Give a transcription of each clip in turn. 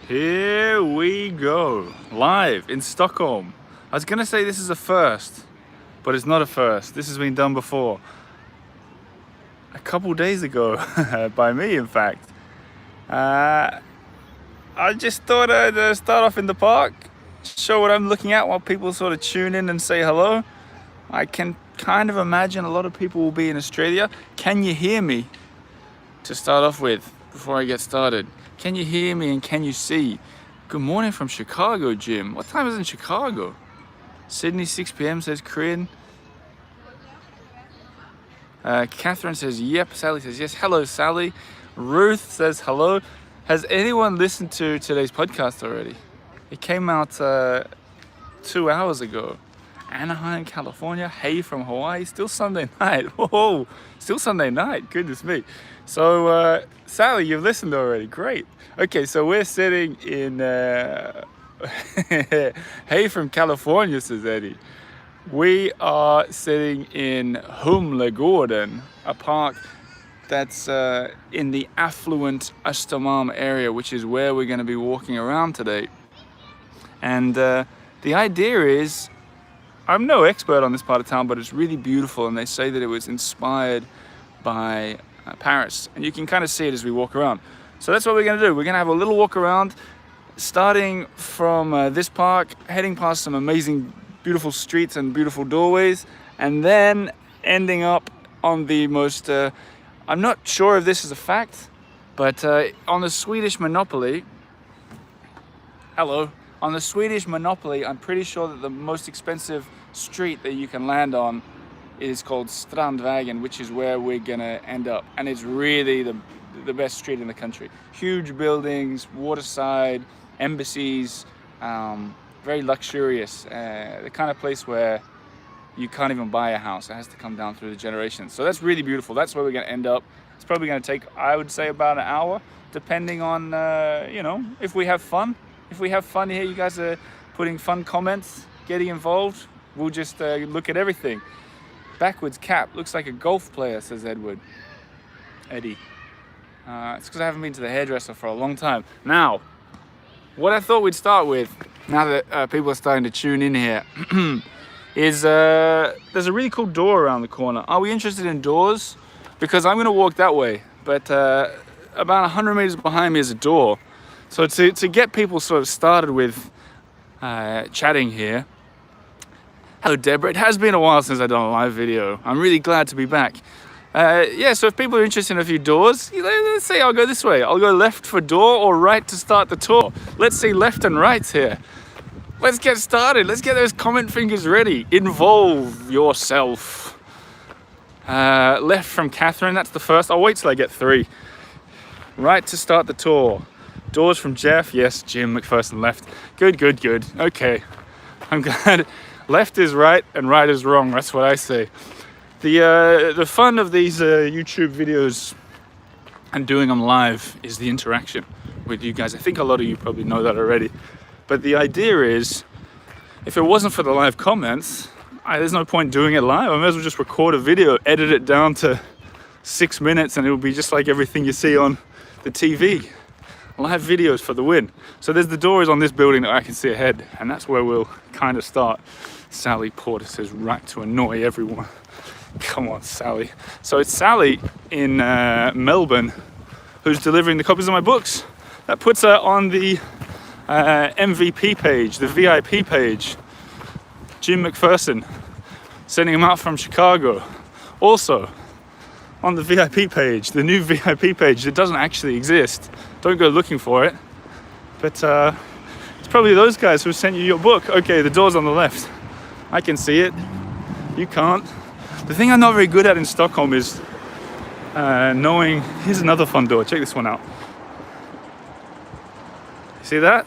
Here we go, live in Stockholm. I was gonna say this is a first, but it's not a first. This has been done before. A couple days ago, by me in fact. I just thought I'd start off in the park, show what I'm looking at while people sort of tune in and say hello. I can kind of imagine a lot of people will be in Australia. Can you hear me? To start off with, before I get started. Can you hear me and can you see? Good morning from Chicago, Jim. What time is it in Chicago? Sydney, 6 p.m. says Corinne. Catherine says yep. Sally says yes. Hello, Sally. Ruth says hello. Has anyone listened to today's podcast already? It came out 2 hours ago. Anaheim, California. Hey from Hawaii. Still Sunday night. Whoa, still Sunday night. Goodness me. So, Sally, you've listened already. Great. Okay, so we're sitting in... Hey from California, says Eddie. We are sitting in Humlegården, a park that's in the affluent Östermalm area, which is where we're going to be walking around today. And the idea is, I'm no expert on this part of town, but it's really beautiful, and they say that it was inspired by Paris, and you can kind of see it as we walk around. So that's what we're going to do. We're going to have a little walk around, starting from this park, heading past some amazing, beautiful streets and beautiful doorways, and then ending up on the most, I'm not sure if this is a fact, but on the Swedish Monopoly, on the Swedish Monopoly, I'm pretty sure that the most expensive street that you can land on is called Strandvägen, which is where we're gonna end up. And it's really the best street in the country. Huge buildings, waterside, embassies, very luxurious. The kind of place where you can't even buy a house. It has to come down through the generations. So that's really beautiful. That's where we're gonna end up. It's probably gonna take, I would say, about an hour, depending on, if we have fun. If we have fun here, you guys are putting fun comments, getting involved, we'll just look at everything. Backwards cap, looks like a golf player, says Eddie. It's because I haven't been to the hairdresser for a long time. Now, what I thought we'd start with, now that people are starting to tune in here, is there's a really cool door around the corner. Are we interested in doors? Because I'm going to walk that way, but about 100 meters behind me is a door. So to get people sort of started with chatting here. Hello, Deborah. It has been a while since I've done a live video. I'm really glad to be back. So if people are interested in a few doors, let's say I'll go this way. I'll go left for door or right to start the tour. Let's see left and right here. Let's get started. Let's get those comment fingers ready. Involve yourself. Left from Catherine, that's the first. I'll wait till I get 3. Right to start the tour. Doors from Jeff. Yes, Jim McPherson left. Good. Okay. I'm glad. Left is right and right is wrong. That's what I say. The fun of these YouTube videos and doing them live is the interaction with you guys. I think a lot of you probably know that already. But the idea is, if it wasn't for the live comments, there's no point doing it live. I may as well just record a video, edit it down to 6 minutes, and it'll be just like everything you see on the TV. Live videos for the win. So there's the door is on this building that I can see ahead, and that's where we'll kind of start. Sally Porter says right to annoy everyone. Come on, Sally. So it's Sally in Melbourne who's delivering the copies of my books. That puts her on the MVP page, the VIP page. Jim McPherson sending him out from Chicago. Also on the VIP page, the new VIP page that doesn't actually exist. Don't go looking for it. But it's probably those guys who sent you your book. Okay, the door's on the left. I can see it. You can't. The thing I'm not very good at in Stockholm is knowing... Here's another fun door. Check this one out. See that?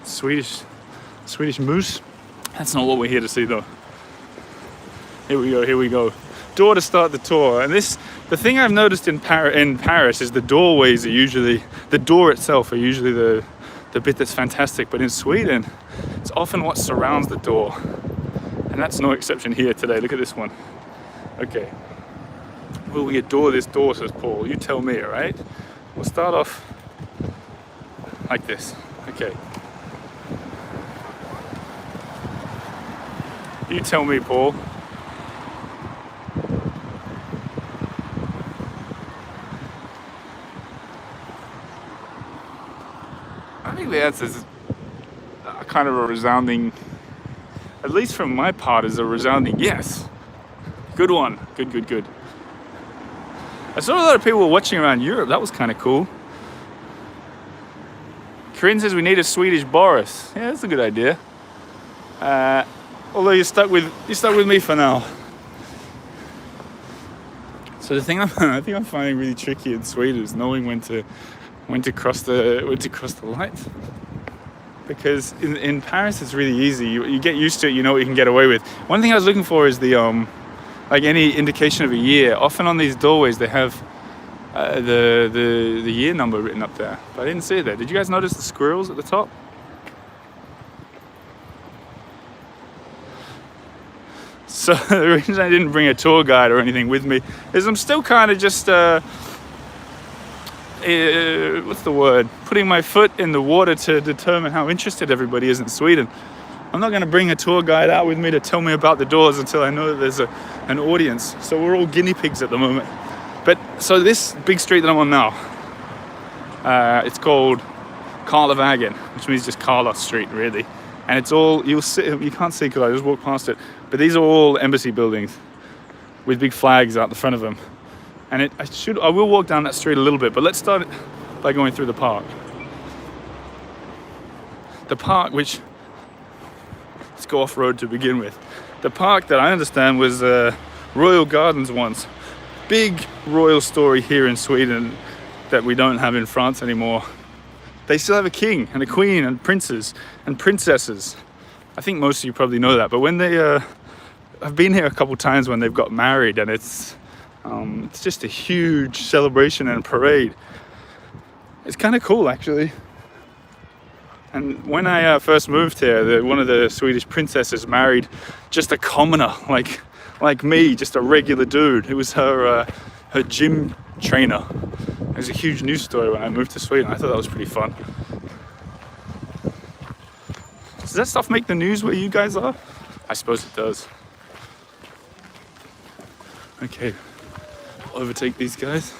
Swedish moose. That's not what we're here to see though. Here we go. Door to start the tour. And the thing I've noticed in Paris is the doorways are usually, the door itself are usually the bit that's fantastic. But in Sweden, it's often what surrounds the door. And that's no exception here today. Look at this one. Okay. Will we adore this door, says Paul? You tell me, all right? we'll start off like this. Okay. You tell me, Paul. I think the answer is kind of a resounding, at least from my part, is a resounding yes. Good one. Good. I saw a lot of people watching around Europe. That was kind of cool. Corinne says we need a Swedish Boris. Yeah, that's a good idea. Although you're stuck with me for now. So the thing I think I'm finding really tricky in Sweden is knowing when to cross the lights. Because in Paris it's really easy. You get used to it. You know what you can get away with. One thing I was looking for is the like any indication of a year. Often on these doorways they have the year number written up there, but I didn't see it there. Did you guys notice the squirrels at the top? So the reason I didn't bring a tour guide or anything with me is I'm still kind of just what's the word? Putting my foot in the water to determine how interested everybody is in Sweden. I'm not going to bring a tour guide out with me to tell me about the doors until I know that there's an audience. So we're all guinea pigs at the moment. But so this big street that I'm on now, it's called Strandvägen, which means just Carlos Street, really. And it's all, you can't see because I just walked past it, but these are all embassy buildings with big flags out the front of them. And I will walk down that street a little bit, but let's start by going through the park. The park, which, let's go off-road to begin with. The park that I understand was Royal Gardens once. Big royal story here in Sweden that we don't have in France anymore. They still have a king and a queen and princes and princesses. I think most of you probably know that, but when they, I've been here a couple times when they've got married, and it's just a huge celebration and parade. It's kind of cool, actually. And when I first moved here, one of the Swedish princesses married just a commoner, like me, just a regular dude. It was her gym trainer. It was a huge news story when I moved to Sweden. I thought that was pretty fun. Does that stuff make the news where you guys are? I suppose it does. Okay, I'll overtake these guys.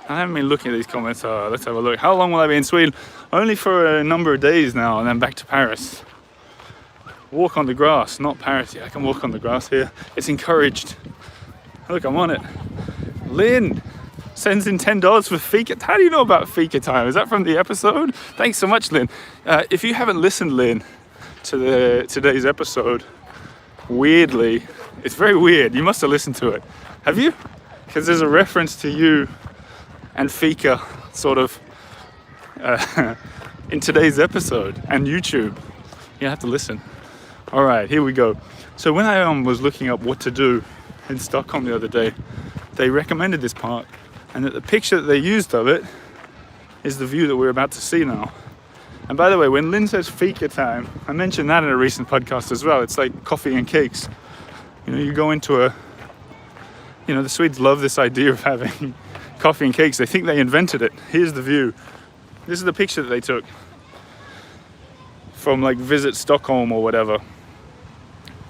I haven't been looking at these comments. Let's have a look. How long will I be in Sweden? Only for a number of days now, and then back to Paris. Walk on the grass, not Paris. Yeah, I can walk on the grass here. It's encouraged. Look, I'm on it. Lynn sends in $10 for fika. How do you know about fika time? Is that from the episode? Thanks so much, Lynn. If you haven't listened, Lynn, to today's episode, weirdly, it's very weird. You must have listened to it. Have you? Because there's a reference to you and fika sort of in today's episode and YouTube. You have to listen. All right, here we go. So when I was looking up what to do in Stockholm the other day, they recommended this park, and that the picture that they used of it is the view that we're about to see now. And by the way, when Lynn says fika time, I mentioned that in a recent podcast as well. It's like coffee and cakes. You know, you go into the Swedes love this idea of having coffee and cakes. They think they invented it. Here's the view. This is the picture that they took from like Visit Stockholm or whatever,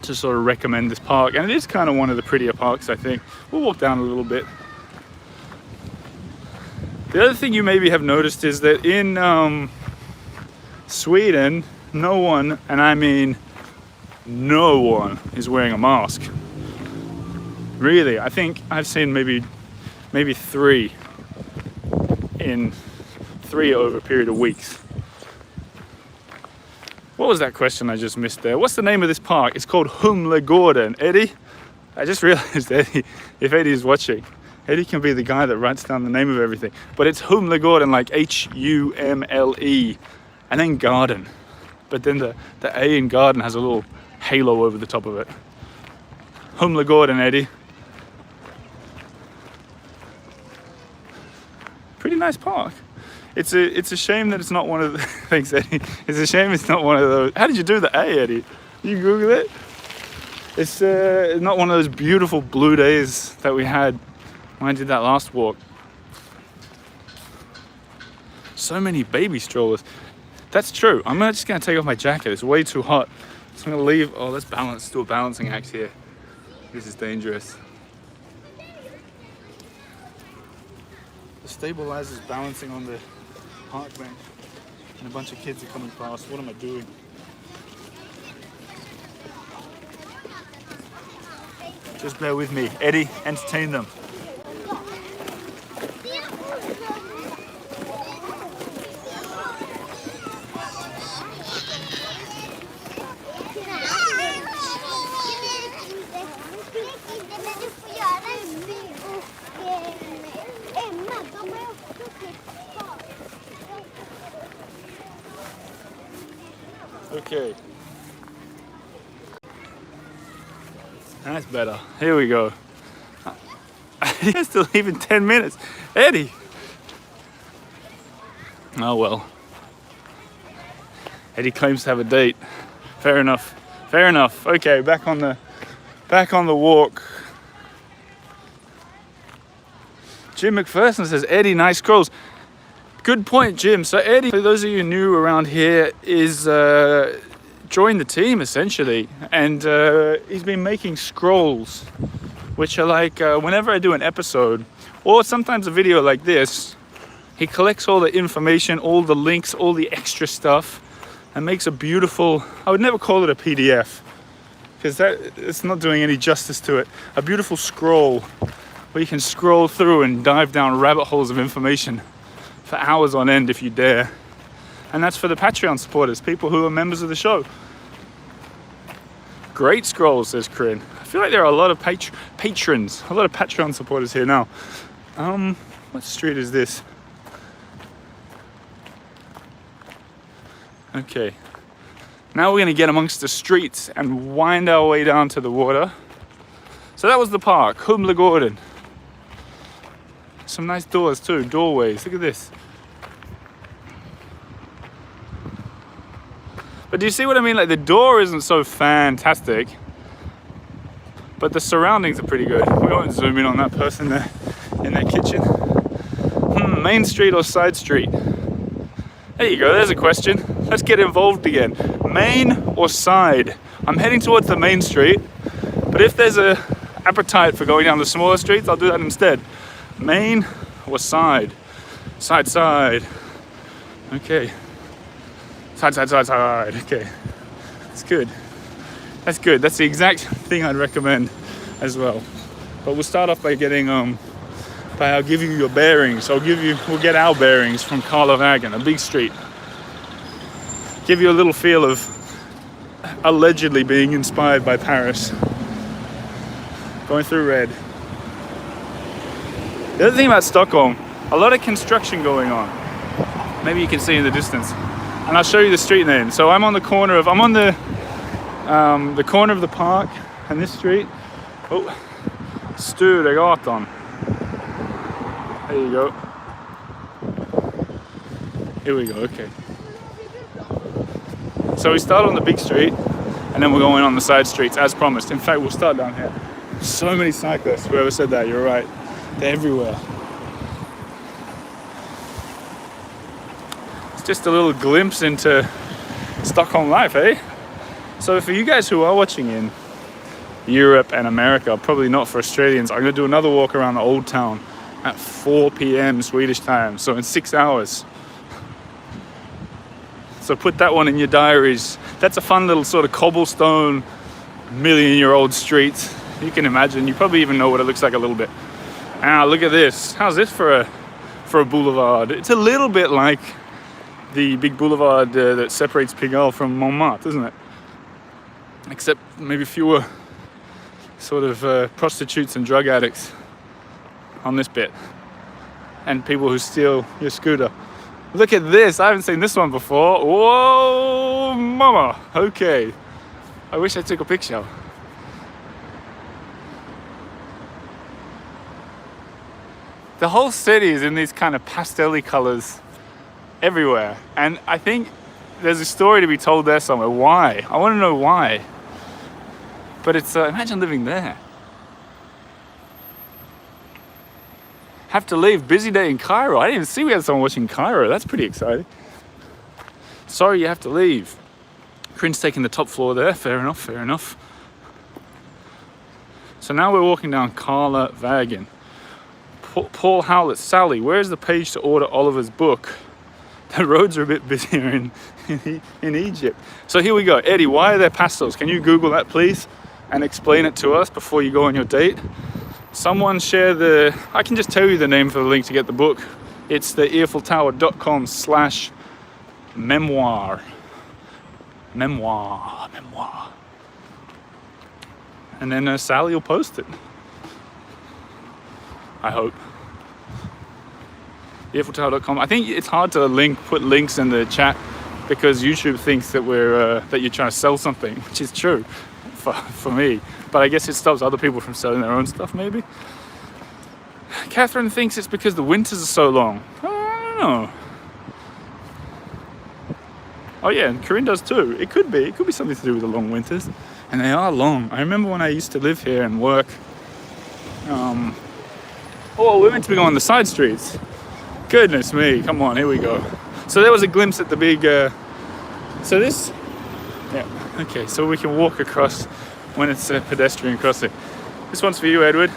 to sort of recommend this park. And it is kind of one of the prettier parks, I think. We'll walk down a little bit. The other thing you maybe have noticed is that in Sweden, no one, and I mean no one, is wearing a mask. Really, I think I've seen maybe three over a period of weeks. What was that question I just missed there? What's the name of this park? It's called Humlegården. Eddie? I just realized, Eddie, if Eddie is watching, Eddie can be the guy that writes down the name of everything. But it's Humlegården, like Humle, and then garden. But then the A in garden has a little halo over the top of it. Humlegården, Eddie. Pretty nice park. It's a shame that it's not one of the... Thanks, Eddie. It's a shame it's not one of those... How did you do the A, Eddie? You Google it? It's not one of those beautiful blue days that we had when I did that last walk. So many baby strollers. That's true. I'm just gonna take off my jacket. It's way too hot. So I'm gonna leave. Oh, let's balance. Do a balancing act here. This is dangerous. The stabilizer's balancing on the park bench, and a bunch of kids are coming past. What am I doing? Just bear with me. Eddie, entertain them. Okay. That's better. Here we go. He has to leave in 10 minutes. Eddie! Oh well. Eddie claims to have a date. Fair enough. Fair enough. Okay, back on the walk. Jim McPherson says, Eddie, nice scrolls. Good point, Jim. So Eddie, for those of you new around here, is joined the team essentially, and he's been making scrolls, which are like whenever I do an episode or sometimes a video like this, he collects all the information, all the links, all the extra stuff, and makes a beautiful, I would never call it a PDF because it's not doing any justice to it, a beautiful scroll where you can scroll through and dive down rabbit holes of information for hours on end if you dare. And that's for the Patreon supporters, people who are members of the show. Great scrolls, says Corinne. I feel like there are a lot of patrons, a lot of Patreon supporters here now. What street is this? Okay. Now we're gonna get amongst the streets and wind our way down to the water. So that was the park, Humlegården. Some nice doors too, doorways, look at this. But do you see what I mean? Like the door isn't so fantastic, but the surroundings are pretty good. We won't zoom in on that person there in their kitchen. Main street or side street? There you go, there's a question. Let's get involved again. Main or side? I'm heading towards the main street, but if there's a appetite for going down the smaller streets, I'll do that instead. Main or side? Side, side. Okay. Side, side, side, side. Okay. That's good. That's good. That's the exact thing I'd recommend as well. But we'll start off by getting I'll give you your bearings. We'll get our bearings from Strandvägen, a big street. Give you a little feel of allegedly being inspired by Paris. Going through red. The other thing about Stockholm, a lot of construction going on. Maybe you can see in the distance. And I'll show you the street name. So I'm on the corner of the corner of the park and this street. Oh, Strandvägen. There you go. Here we go, okay. So we start on the big street and then we're going on the side streets as promised. In fact, we'll start down here. So many cyclists, whoever said that, you're right. They're everywhere. It's just a little glimpse into Stockholm life, eh? So for you guys who are watching in Europe and America, probably not for Australians, I'm going to do another walk around the old town at 4 p.m. Swedish time, so in 6 hours. So put that one in your diaries. That's a fun little sort of cobblestone, million-year-old street. You can imagine, you probably even know what it looks like a little bit. Ah, look at this. How's this for a boulevard? It's a little bit like the big boulevard that separates Pigalle from Montmartre, isn't it? Except maybe fewer sort of prostitutes and drug addicts on this bit, and people who steal your scooter. Look at this, I haven't seen this one before. Whoa, mama. Okay, I wish I took a picture. The whole city is in these kind of pastel-y colors everywhere, and I think there's a story to be told there somewhere. Why? I want to know why. But it's, imagine living there. Have to leave, busy day in Cairo. I didn't even see we had someone watching Cairo. That's pretty exciting. Sorry you have to leave. Corinne's taking the top floor there. Fair enough, fair enough. So now we're walking down Strandvägen. Paul Howlett, Sally, where's the page to order Oliver's book? The roads are a bit busier in Egypt. So here we go. Eddie, why are there pastels? Can you Google that, please? And explain it to us before you go on your date. Someone share the... I can just tell you the name for the link to get the book. It's the earfultower.com/memoir. Memoir. And then Sally will post it. I hope. Earfultower.com. I think it's hard to put links in the chat because YouTube thinks that that you're trying to sell something, which is true for me. But I guess it stops other people from selling their own stuff, maybe. Catherine thinks it's because the winters are so long. I don't know. Oh yeah, and Corinne does too. It could be something to do with the long winters. And they are long. I remember when I used to live here and work. Oh, we're meant to be going on the side streets. Goodness me, come on, here we go. So there was a glimpse at the big, yeah, okay, so we can walk across when it's a pedestrian crossing. This one's for you, Edward.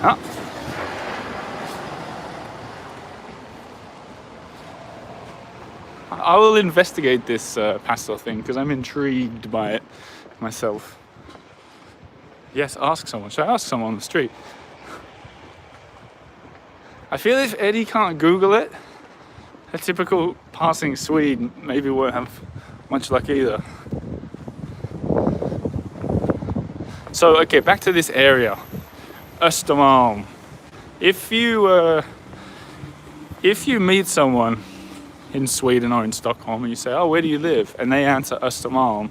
Ah. I will investigate this pastel thing because I'm intrigued by it myself. Yes, ask someone. Should I ask someone on the street? I feel if Eddie can't Google it, a typical passing Swede maybe won't have much luck either. So, okay, back to this area. Östermalm. If you meet someone in Sweden or in Stockholm and you say, oh, where do you live? And they answer Östermalm,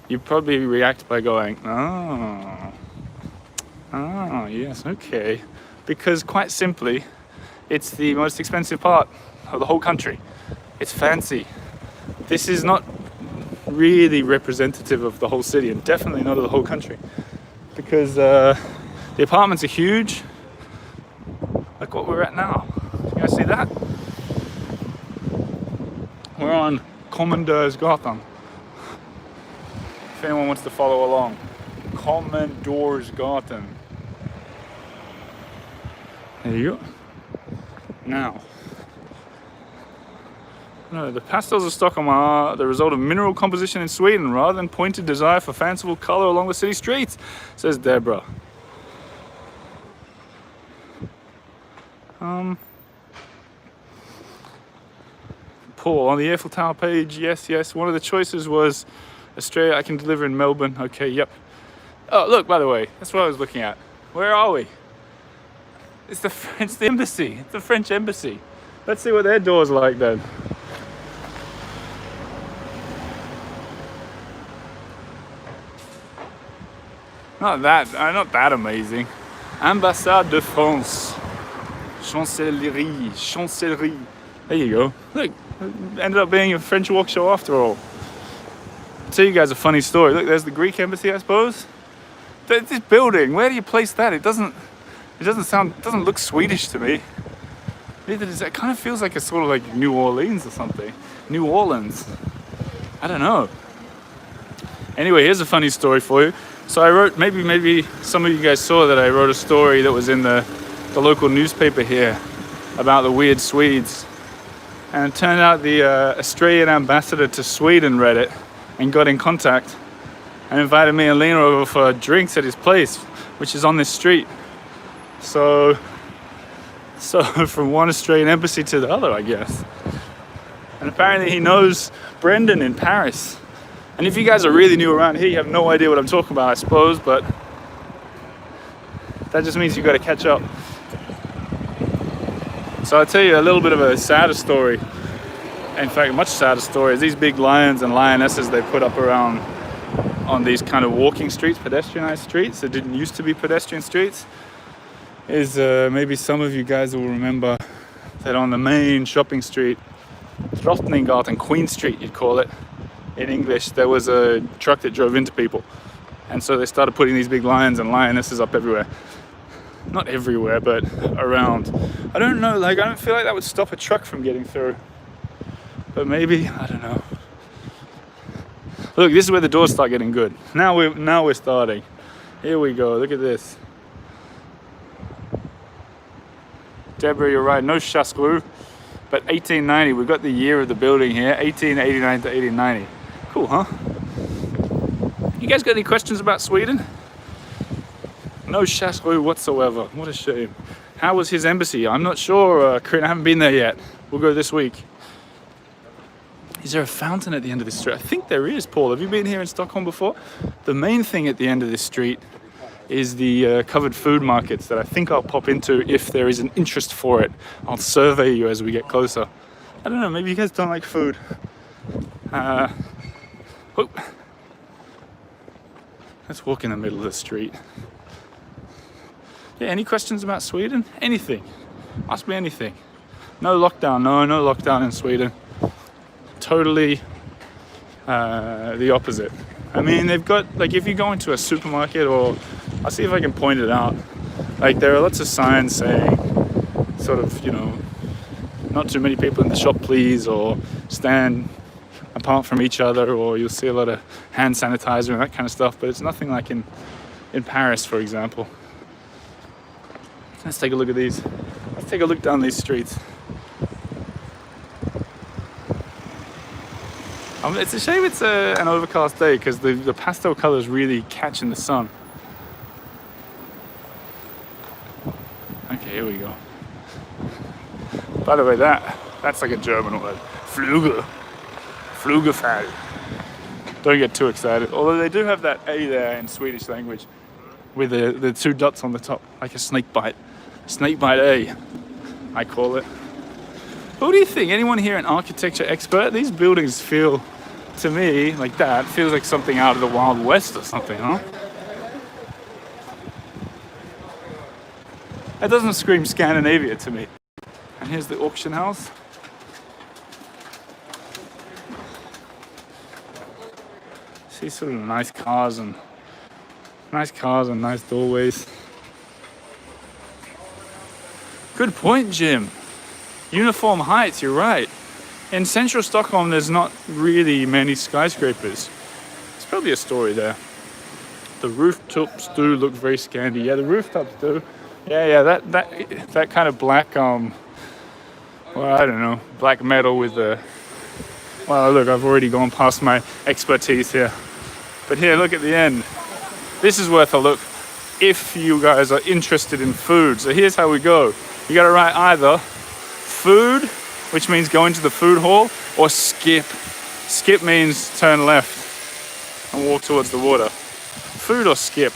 you probably react by going, oh, yes, okay. Because quite simply, it's the most expensive part of the whole country. It's fancy. This is not really representative of the whole city and definitely not of the whole country. Because the apartments are huge. Like what we're at now. You guys see that? We're on Commandos Gotham. If anyone wants to follow along. Commandos Gotham. There you go. Now, no, the pastels of Stockholm are the result of mineral composition in Sweden rather than pointed desire for fanciful colour along the city streets, says Deborah. Paul, on the Eiffel Tower page, yes, one of the choices was Australia, I can deliver in Melbourne. Okay, yep. Oh, look, by the way, that's what I was looking at. Where are we? It's the embassy. It's the French embassy. Let's see what their door's like then. Not that amazing. Ambassade de France. Chancellerie. There you go. Look, it ended up being a French walk show after all. I'll tell you guys a funny story. Look, there's the Greek embassy, I suppose. This building, where do you place that? It doesn't look Swedish to me. Neither does it. Kind of feels like it's sort of like New Orleans or something. New Orleans. I don't know. Anyway, here's a funny story for you. So I wrote, maybe some of you guys saw that I wrote a story that was in the local newspaper here about the weird Swedes. And it turned out the Australian ambassador to Sweden read it and got in contact and invited me and Lena over for drinks at his place, which is on this street. So from one Australian embassy to the other, I guess. And apparently he knows Brendan in Paris. And if you guys are really new around here, you have no idea what I'm talking about, I suppose, but that just means you've got to catch up. So I'll tell you a little bit of a sadder story. In fact, a much sadder story is these big lions and lionesses they put up around on these kind of walking streets, pedestrianized streets that didn't used to be pedestrian streets. Is maybe some of you guys will remember that on the main shopping street Drottninggatan, Queen Street you'd call it in English. There was a truck that drove into people, and so they started putting these big lions and lionesses up everywhere. Not everywhere, but around. I don't know, like I don't feel like that would stop a truck from getting through, but maybe, I don't know. Look, this is where the doors start getting good. Now we're starting. Here we go, look at this. Deborah, you're right, no chasseau, but 1890, we've got the year of the building here, 1889 to 1890. Cool, huh? You guys got any questions about Sweden? No chasseau whatsoever, what a shame. How was his embassy? I'm not sure, Corinne, I haven't been there yet. We'll go this week. Is there a fountain at the end of this street? I think there is, Paul. Have you been here in Stockholm before? The main thing at the end of this street is the covered food markets that I think I'll pop into if there is an interest for it. I'll survey you as we get closer. I don't know, maybe you guys don't like food. Let's walk in the middle of the street. Yeah, any questions about Sweden? Anything. Ask me anything. No lockdown, no lockdown in Sweden. Totally the opposite. I mean, they've got, like, if you go into a supermarket, or I'll see if I can point it out, like there are lots of signs saying sort of, you know, not too many people in the shop please, or stand apart from each other, or you'll see a lot of hand sanitizer and that kind of stuff, but it's nothing like in Paris, for example. Let's take a look at these. Let's take a look down these streets. It's a shame it's an overcast day, because the pastel colors really catch in the sun. Okay, here we go. By the way, that's like a German word. Flügel. Flügelfall. Don't get too excited. Although they do have that A there in Swedish language, with the two dots on the top, like a snake bite. Snake bite A, I call it. What do you think? Anyone here an architecture expert? These buildings feel, to me, like that, feels like something out of the Wild West or something, huh? That doesn't scream Scandinavia to me. And here's the auction house. See sort of nice cars and nice doorways. Good point, Jim. Uniform heights, you're right. In central Stockholm, there's not really many skyscrapers. There's probably a story there. The rooftops do look very Scandi. Yeah, the rooftops do. Yeah, that kind of black, well, I don't know, black metal with the, well, look, I've already gone past my expertise here. But here, look at the end. This is worth a look if you guys are interested in food. So here's how we go. You gotta write either food, which means go into the food hall, or skip. Skip means turn left and walk towards the water. Food or skip.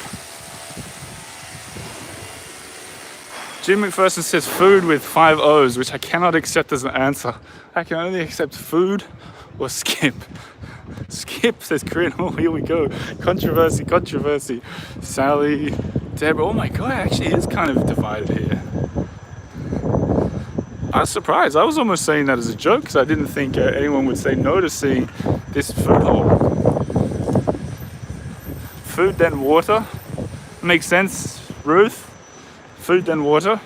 Jim McPherson says food with 5 O's, which I cannot accept as an answer. I can only accept food or skip. Skip, says Corinne. Oh, here we go. Controversy. Sally, Deborah. Oh my God, it actually is kind of divided here. I was surprised. I was almost saying that as a joke, because I didn't think anyone would say no to seeing this food hall. Food, then water. Makes sense, Ruth. Food, then water.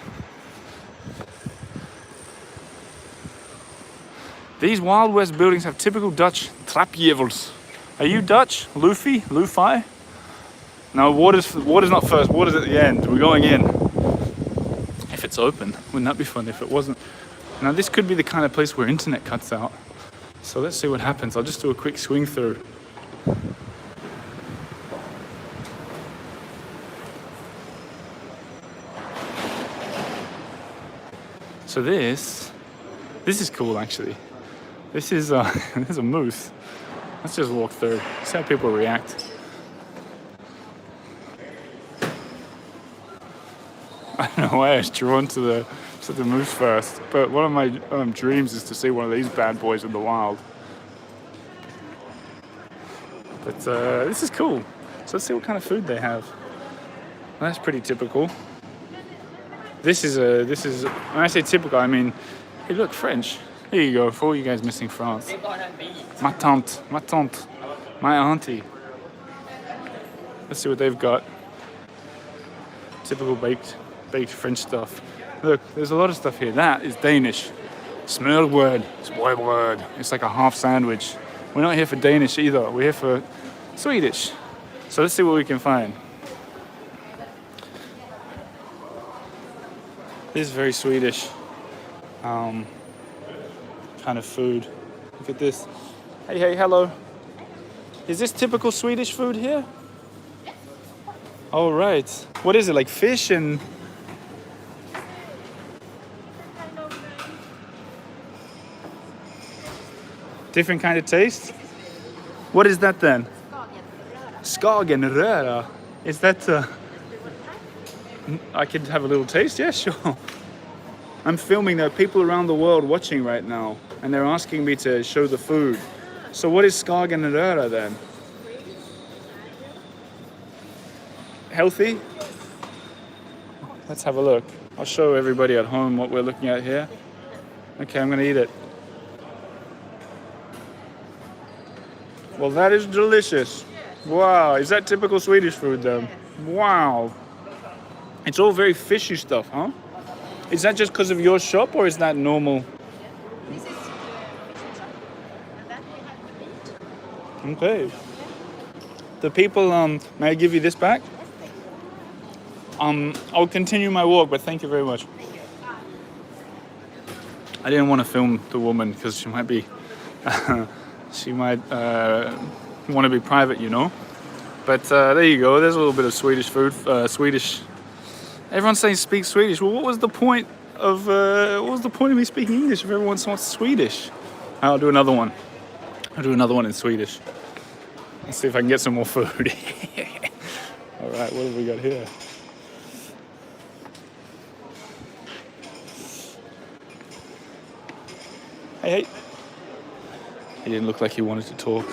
These Wild West buildings have typical Dutch trapjevels. Are you Dutch? Lufi? No, water's not first, water's at the end. We're going in. If it's open, wouldn't that be fun if it wasn't? Now this could be the kind of place where internet cuts out. So let's see what happens. I'll just do a quick swing through. So this is cool actually. This is there's a moose. Let's just walk through, see how people react. I don't know why I was drawn to the moose first, but one of my dreams is to see one of these bad boys in the wild. But this is cool. So let's see what kind of food they have. Well, that's pretty typical. This is when I say typical, I mean, hey, look, French. Here you go, for all you guys missing France. My tante, my auntie. Let's see what they've got. Typical baked French stuff. Look, there's a lot of stuff here. That is Danish. Smørrebrød. It's like a half sandwich. We're not here for Danish either. We're here for Swedish. So let's see what we can find. This is very Swedish kind of food. Look at this. Hey, hello. Is this typical Swedish food here? Oh, right. What is it, like fish and... different kind of taste? What is that then? Skagenröra. Is that... I could have a little taste? Yeah, sure. I'm filming. There are people around the world watching right now, and they're asking me to show the food. So what is Skagenröra then? Healthy? Let's have a look. I'll show everybody at home what we're looking at here. Okay, I'm gonna eat it. Well, that is delicious. Wow, is that typical Swedish food then? Wow. It's all very fishy stuff, huh? Is that just because of your shop, or is that normal? Okay. The people, may I give you this back? I'll continue my walk, but thank you very much. I didn't want to film the woman because she might be, she might want to be private, you know. But there you go. There's a little bit of Swedish food. Swedish. Everyone's saying speak Swedish. Well, what was the point of me speaking English if everyone wants Swedish? I'll do another one. I'll do another one in Swedish. Let's see if I can get some more food. All right, what have we got here? Hey. He didn't look like he wanted to talk.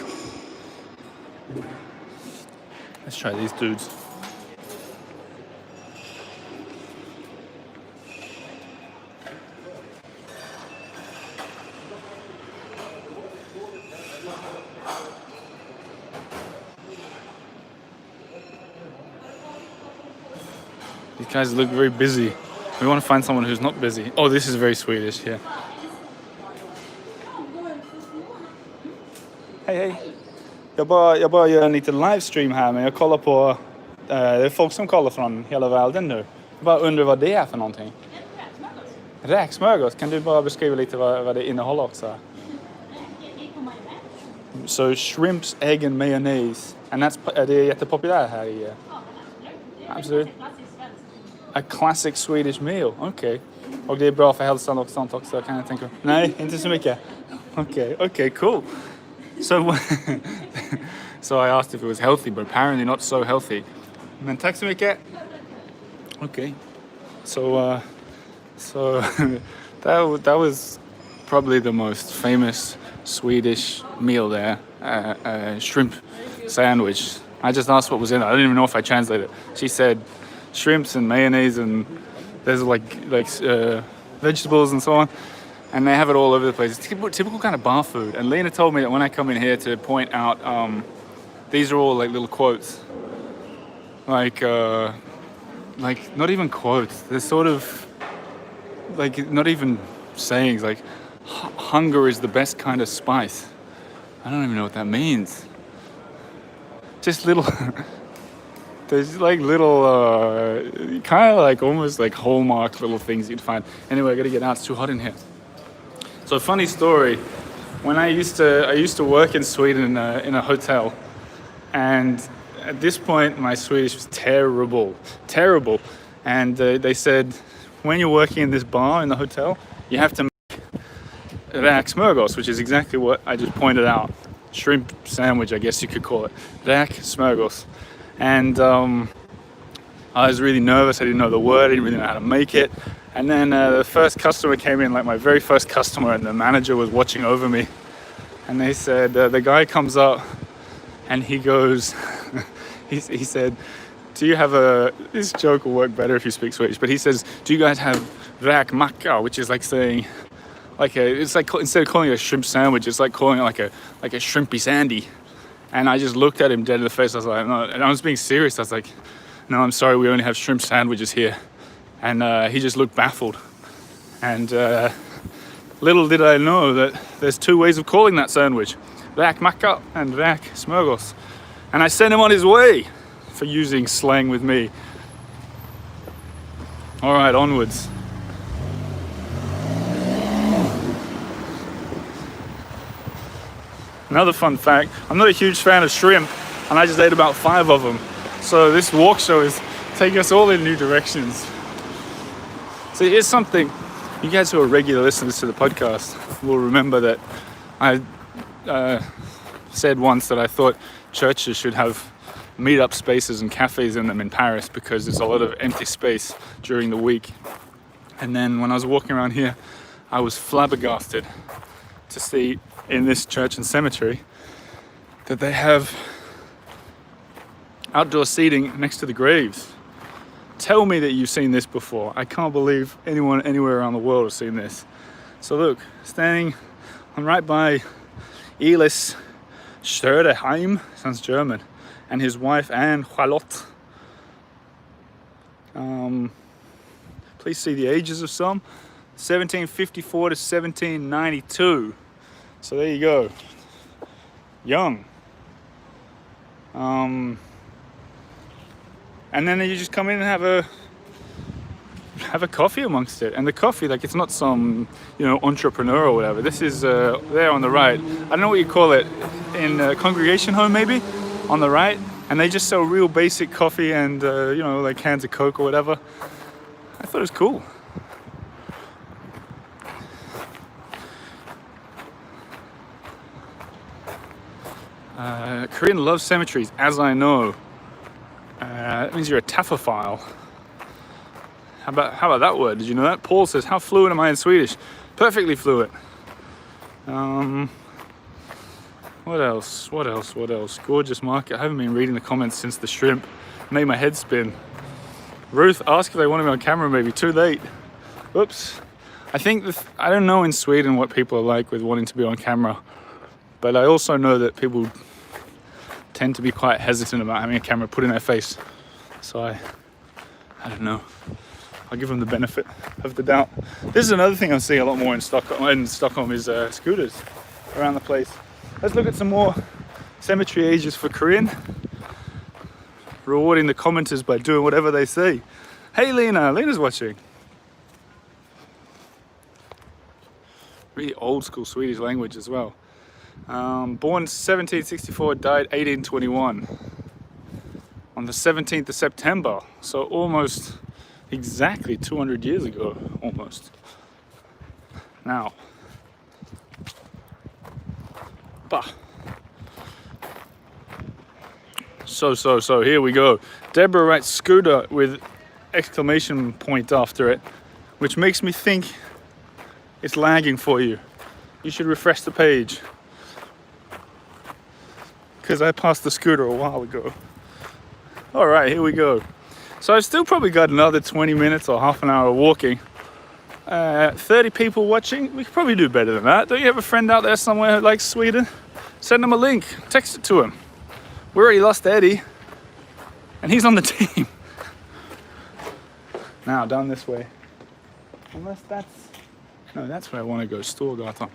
Let's try these dudes. These guys look very busy. We want to find someone who's not busy. Oh, this is very Swedish, yeah. Hej. Jag bara gör en liten livestream här, men jag kollar på... det är folk som kollar från hela världen nu. Jag bara undrar vad det är för någonting. Räksmörgås. Kan du bara beskriva lite vad det innehåller också? So shrimps, egg and mayonnaise. And det är jättepopulärt här i... Absolut. A classic Swedish meal. Okay. Och det är bra för hälsan och sånt också, kan jag tänka. Nej, inte så mycket. Okay, cool. So I asked if it was healthy, but apparently not so healthy. Men tack så mycket. Okay. So that was probably the most famous Swedish meal there. Shrimp sandwich. I just asked what was in it. I didn't even know if I translated it. She said shrimps and mayonnaise, and there's like vegetables and so on. And they have it all over the place. It's typical kind of bar food. And Lena told me that when I come in here to point out, these are all like little quotes. Like not even quotes. They're sort of like not even sayings. Like hunger is the best kind of spice. I don't even know what that means. Just little. There's like little, kind of like almost like hallmark little things you'd find. Anyway, I gotta get out. It's too hot in here. So funny story. When I used to work in Sweden in a hotel, and at this point my Swedish was terrible. And they said, when you're working in this bar in the hotel, you have to make räksmörgås, which is exactly what I just pointed out. Shrimp sandwich, I guess you could call it. Räksmörgås. And I was really nervous. I didn't know the word. I didn't really know how to make it. And then the first customer came in, like my very first customer, and the manager was watching over me. And they said, the guy comes up and he goes, he said, do you have this joke will work better if you speak Swedish, but he says, do you guys have räkmacka, which is like saying, it's like, instead of calling it a shrimp sandwich, it's like calling it like a shrimpy sandy. And I just looked at him dead in the face. I was like, no, and I was being serious. I was like, no, I'm sorry, we only have shrimp sandwiches here. And he just looked baffled. And little did I know that there's two ways of calling that sandwich: räkmacka and räksmörgås. And I sent him on his way for using slang with me. All right, onwards. Another fun fact, I'm not a huge fan of shrimp, and I just ate about 5 of them. So this walk show is taking us all in new directions. So here's something, you guys who are regular listeners to the podcast will remember that I said once that I thought churches should have meet-up spaces and cafes in them in Paris because there's a lot of empty space during the week. And then when I was walking around here, I was flabbergasted to see in this church and cemetery that they have outdoor seating next to the graves. Tell me that you've seen this before. I can't believe anyone anywhere around the world has seen this. So look, I'm right by Elis Stöderheim, sounds German, and his wife Anne Charlotte. Please see the ages of some. 1754 to 1792. So there you go. Young. And then you just come in and have a coffee amongst it. And the coffee, like, it's not some, entrepreneur or whatever. This is there on the right. I don't know what you call it, in a congregation home maybe, on the right. And they just sell real basic coffee and like cans of Coke or whatever. I thought it was cool. Korean loves cemeteries, as I know. That means you're a taphophile. How about that word? Did you know that? Paul says, how fluent am I in Swedish? Perfectly fluent. What else? Gorgeous market. I haven't been reading the comments since the shrimp. Made my head spin. Ruth asked if they wanted me on camera, maybe. Too late. Oops. I think, I don't know in Sweden what people are like with wanting to be on camera. But I also know that people tend to be quite hesitant about having a camera put in their face. So I don't know. I'll give them the benefit of the doubt. This is another thing I'm seeing a lot more in Stockholm is scooters around the place. Let's look at some more cemetery ages for Korean. Rewarding the commenters by doing whatever they say. Hey Lena, Lena's watching. Really old school Swedish language as well. Born 1764, died 1821 on the 17th of September, so almost exactly 200 years ago, almost. Now, so here we go. Deborah writes scooter with exclamation point after it, which makes me think it's lagging for you. You should refresh the page. Because I passed the scooter a while ago. All right, here we go. So I've still probably got another 20 minutes or half an hour of walking. 30 people watching. We could probably do better than that. Don't you have a friend out there somewhere who likes Sweden? Send him a link. Text it to him. We already lost Eddie. And he's on the team. Now, down this way. Unless that's... No, that's where I want to go. Storgatan.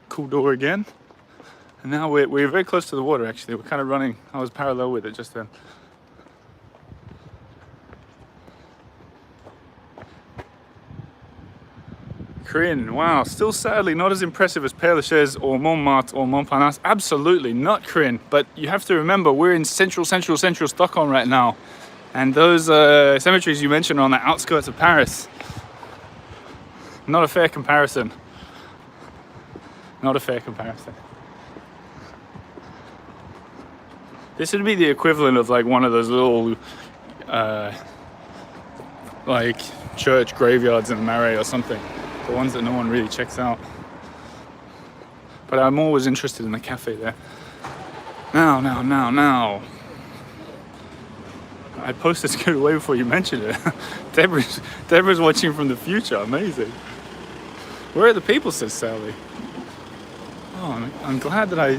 Cool door again. And now we're very close to the water, actually. We're kind of running. I was parallel with it just then. Korean, wow, still sadly not as impressive as Père Lachaise or Montmartre or Montparnasse. Absolutely not Korean, but you have to remember we're in central Stockholm right now. And those cemeteries you mentioned are on the outskirts of Paris. Not a fair comparison. Not a fair comparison. This would be the equivalent of like one of those little like church graveyards in Marais or something. The ones that no one really checks out. But I'm always interested in the cafe there. Now. I posted straight away before you mentioned it. Deborah's watching from the future. Amazing. Where are the people, says Sally. Oh, I'm glad that I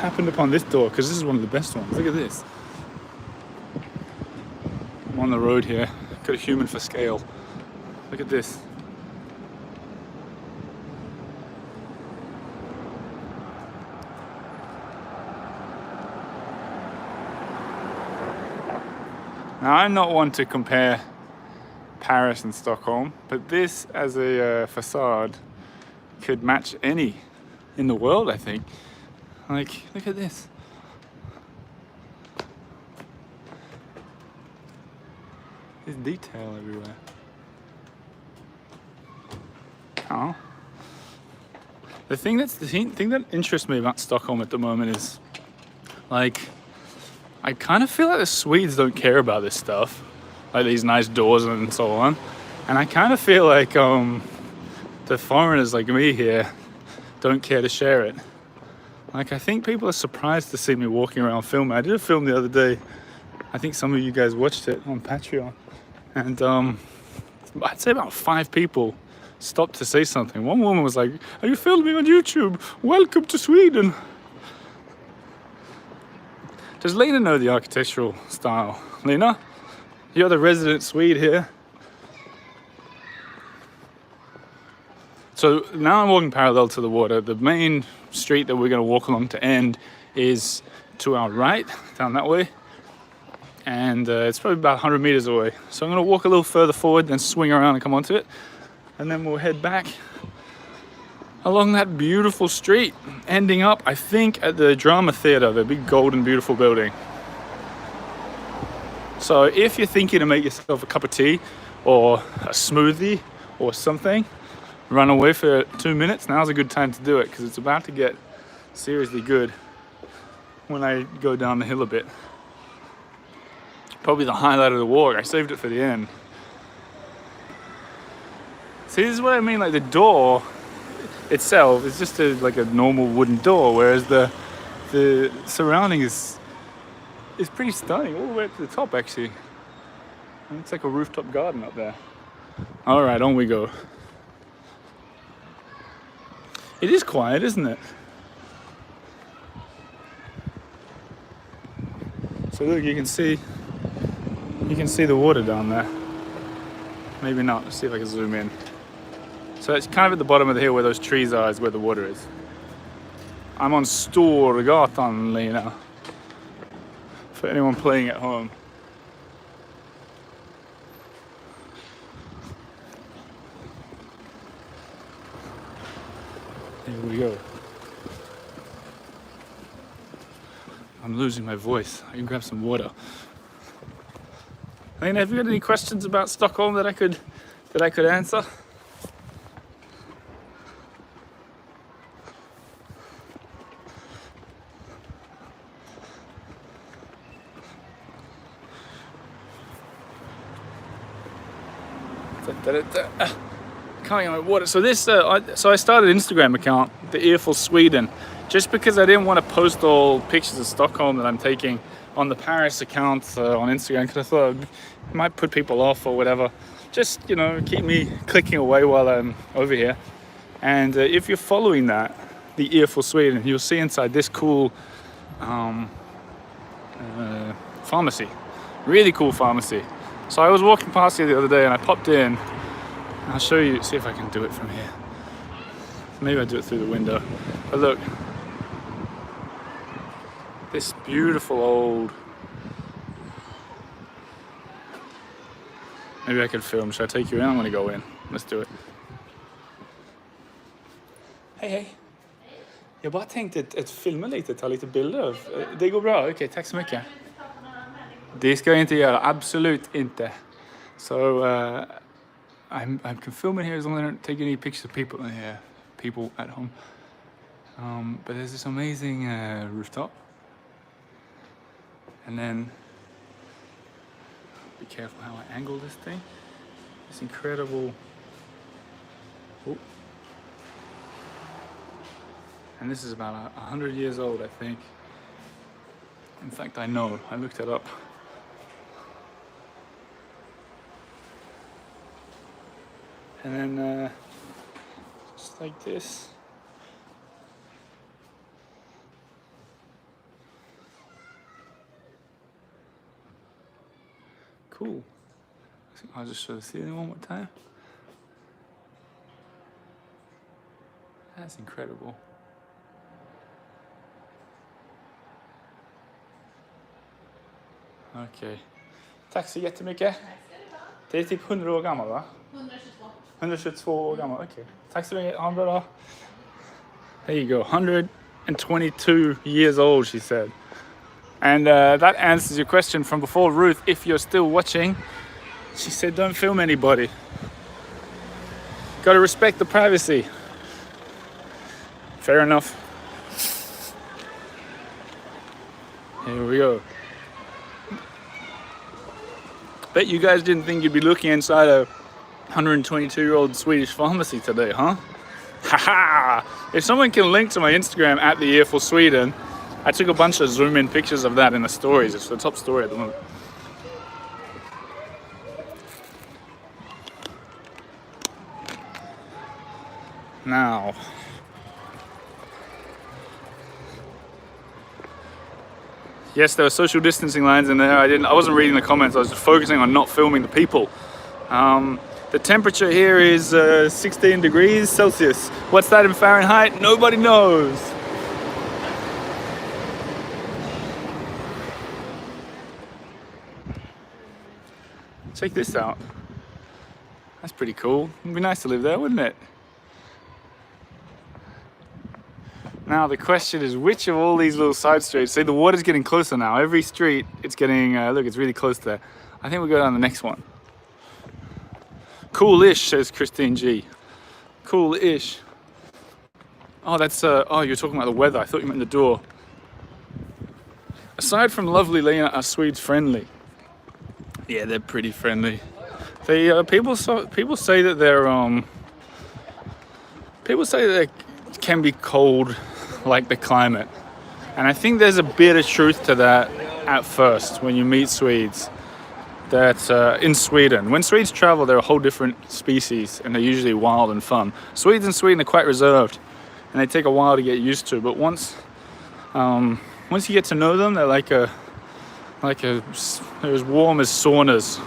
happened upon this door, because this is one of the best ones. Look at this. I'm on the road here. Got a human for scale. Look at this. Now, I'm not one to compare Paris and Stockholm, but this as a facade could match any in the world, I think. Like, look at this. There's detail everywhere. Oh. The thing that interests me about Stockholm at the moment is, like, I kind of feel like the Swedes don't care about this stuff, like these nice doors and so on. And I kind of feel like the foreigners like me here don't care to share it. Like, I think people are surprised to see me walking around filming. I did a film the other day. I think some of you guys watched it on Patreon. And I'd say about 5 people stopped to say something. One woman was like, "Are you filming on YouTube? Welcome to Sweden." Does Lena know the architectural style? Lena, you're the resident Swede here. So now I'm walking parallel to the water. The main street that we're going to walk along to end is to our right, down that way. And it's probably about 100 meters away. So I'm going to walk a little further forward, then swing around and come onto it. And then we'll head back along that beautiful street, ending up, I think, at the Drama Theatre, the big golden beautiful building. So if you're thinking to make yourself a cup of tea or a smoothie or something, run away for 2 minutes, now's a good time to do it, because it's about to get seriously good when I go down the hill a bit. Probably the highlight of the walk. I saved it for the end. See, this is what I mean, like the door itself is just like a normal wooden door, whereas the surrounding is pretty stunning, all the way up to the top, actually. And it's like a rooftop garden up there. All right, on we go. It is quiet, isn't it? So look, you can see the water down there. Maybe not. Let's see if I can zoom in. So it's kind of at the bottom of the hill where those trees are, is where the water is. I'm on Storgatan, Lena. For anyone playing at home. Here we go. I'm losing my voice. I can grab some water. Lena, have you got any questions about Stockholm that I could answer? Can't get my water. So this, so I started an Instagram account, the Earful Sweden, just because I didn't want to post all pictures of Stockholm that I'm taking on the Paris account on Instagram, because I thought it might put people off or whatever. Just, you know, keep me clicking away while I'm over here. And if you're following that, the Earful Sweden, you'll see inside this cool pharmacy, really cool pharmacy. So I was walking past here the other day and I popped in. I'll show you, see if I can do it from here. Maybe I'll do it through the window. But look, this beautiful old, maybe I could film. Should I take you in? I'm gonna go in. Let's do it. Hej hej. Jag bara tänkte att filma lite, ta lite bilder. Det går bra, okej, tack så mycket. Det ska jag inte göra, absolut inte. So I can film it here as long as I don't take any pictures of people in here, people at home. But there's this amazing rooftop. And then, be careful how I angle this thing. This incredible, oh. And this is about 100 years old, I think. In fact, I know, I looked it up. And then just like this. Cool. I'll just show the ceiling one more time. That's incredible. Okej. Tack så jättemycket. Det är typ 100 år gammal, va? 122. 122 år gammal, okej. Tack så mycket. Ha en bra dag. There you go. 122 years old, she said. And that answers your question from before, Ruth. If you're still watching, she said don't film anybody. Gotta respect the privacy. Fair enough. Here we go. Bet you guys didn't think you'd be looking inside a 122-year-old Swedish pharmacy today, huh? Haha! If someone can link to my Instagram at the Earful Sweden, I took a bunch of zoom-in pictures of that in the stories. It's the top story at the moment. Now, yes, there were social distancing lines in there. I wasn't reading the comments. I was just focusing on not filming the people. The temperature here is 16 degrees Celsius. What's that in Fahrenheit? Nobody knows. Check this out. That's pretty cool. It'd be nice to live there, wouldn't it? Now the question is, which of all these little side streets, see the water's getting closer now. Every street, it's getting, look, it's really close there. I think we'll go down the next one. Cool-ish, says Christine G. Cool-ish. Oh, that's, oh, you're talking about the weather. I thought you meant the door. Aside from lovely Lena, are Swedes friendly? Yeah, they're pretty friendly. They, people say that they're, people say that they can be cold like the climate. And I think there's a bit of truth to that at first when you meet Swedes. That in Sweden, when Swedes travel, they're a whole different species and they're usually wild and fun. Swedes in Sweden are quite reserved and they take a while to get used to, but once you get to know them, they're they're as warm as saunas,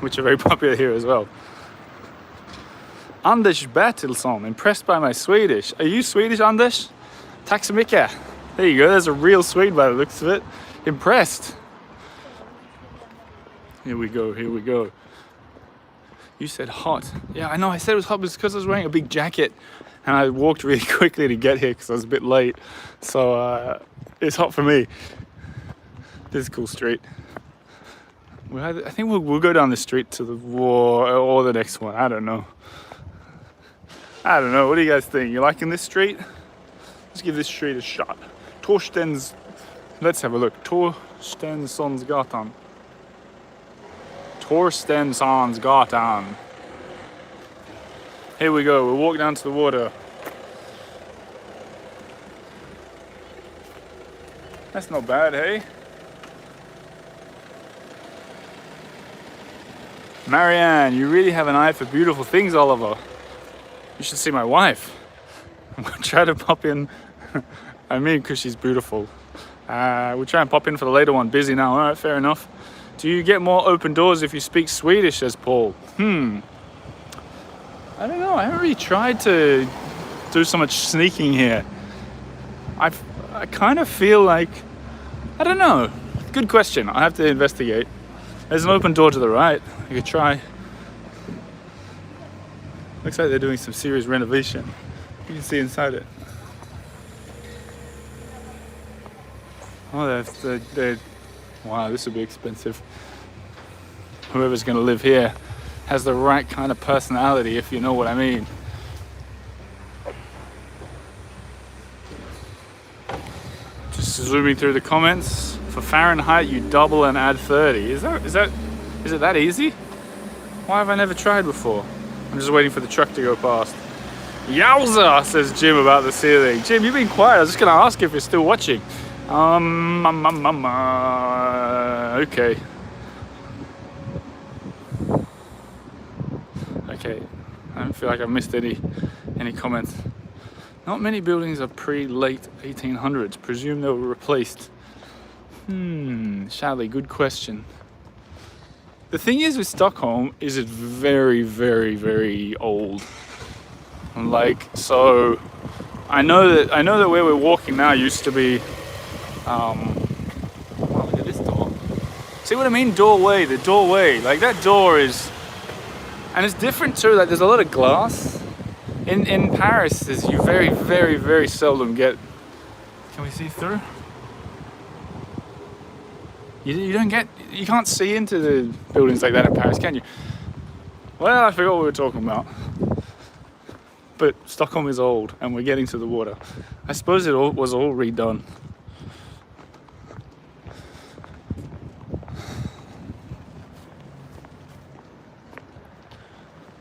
which are very popular here as well. Anders Bertilsson, impressed by my Swedish. Are you Swedish, Anders? Tack så mycket. There you go, there's a real Swede by the looks of it. Impressed. Here we go, here we go. You said hot. Yeah, I know, I said it was hot, but it's because I was wearing a big jacket and I walked really quickly to get here because I was a bit late. So it's hot for me. This is a cool street. I think we'll go down the street to the war or the next one. I don't know. What do you guys think? You liking this street? Let's give this street a shot. Let's have a look. Torstenssons Gatan. Torstenssons Gatan. Here we go, we'll walk down to the water. That's not bad, hey? Marianne, you really have an eye for beautiful things, Oliver. You should see my wife. I'm gonna try to pop in. I mean, because she's beautiful. We'll try and pop in for the later one. Busy now, alright, fair enough. Do you get more open doors if you speak Swedish, says Paul? I don't know, I haven't really tried to do so much sneaking here. I kind of feel like, I don't know. Good question, I have to investigate. There's an open door to the right, I could try. Looks like they're doing some serious renovation. You can see inside it. Oh, they're wow, this would be expensive. Whoever's gonna live here has the right kind of personality, if you know what I mean. Just zooming through the comments. For Fahrenheit, you double and add 30. Is it that easy? Why have I never tried before? I'm just waiting for the truck to go past. Yowza, says Jim about the ceiling. Jim, you've been quiet. I was just gonna ask if you're still watching. Okay. Okay, I don't feel like I've missed any comments. Not many buildings are pre-late 1800s. Presume they were replaced. Sadly, good question. The thing is with Stockholm is it's very, very, very old. Like, so I know that where we're walking now used to be oh, look at this door. See what I mean? Doorway, the doorway. Like that door is, and it's different too. Like there's a lot of glass. In Paris, you very, very, very seldom get. Can we see through? You can't see into the buildings like that in Paris, can you? Well, I forgot what we were talking about. But Stockholm is old, and we're getting to the water. I suppose it was all redone.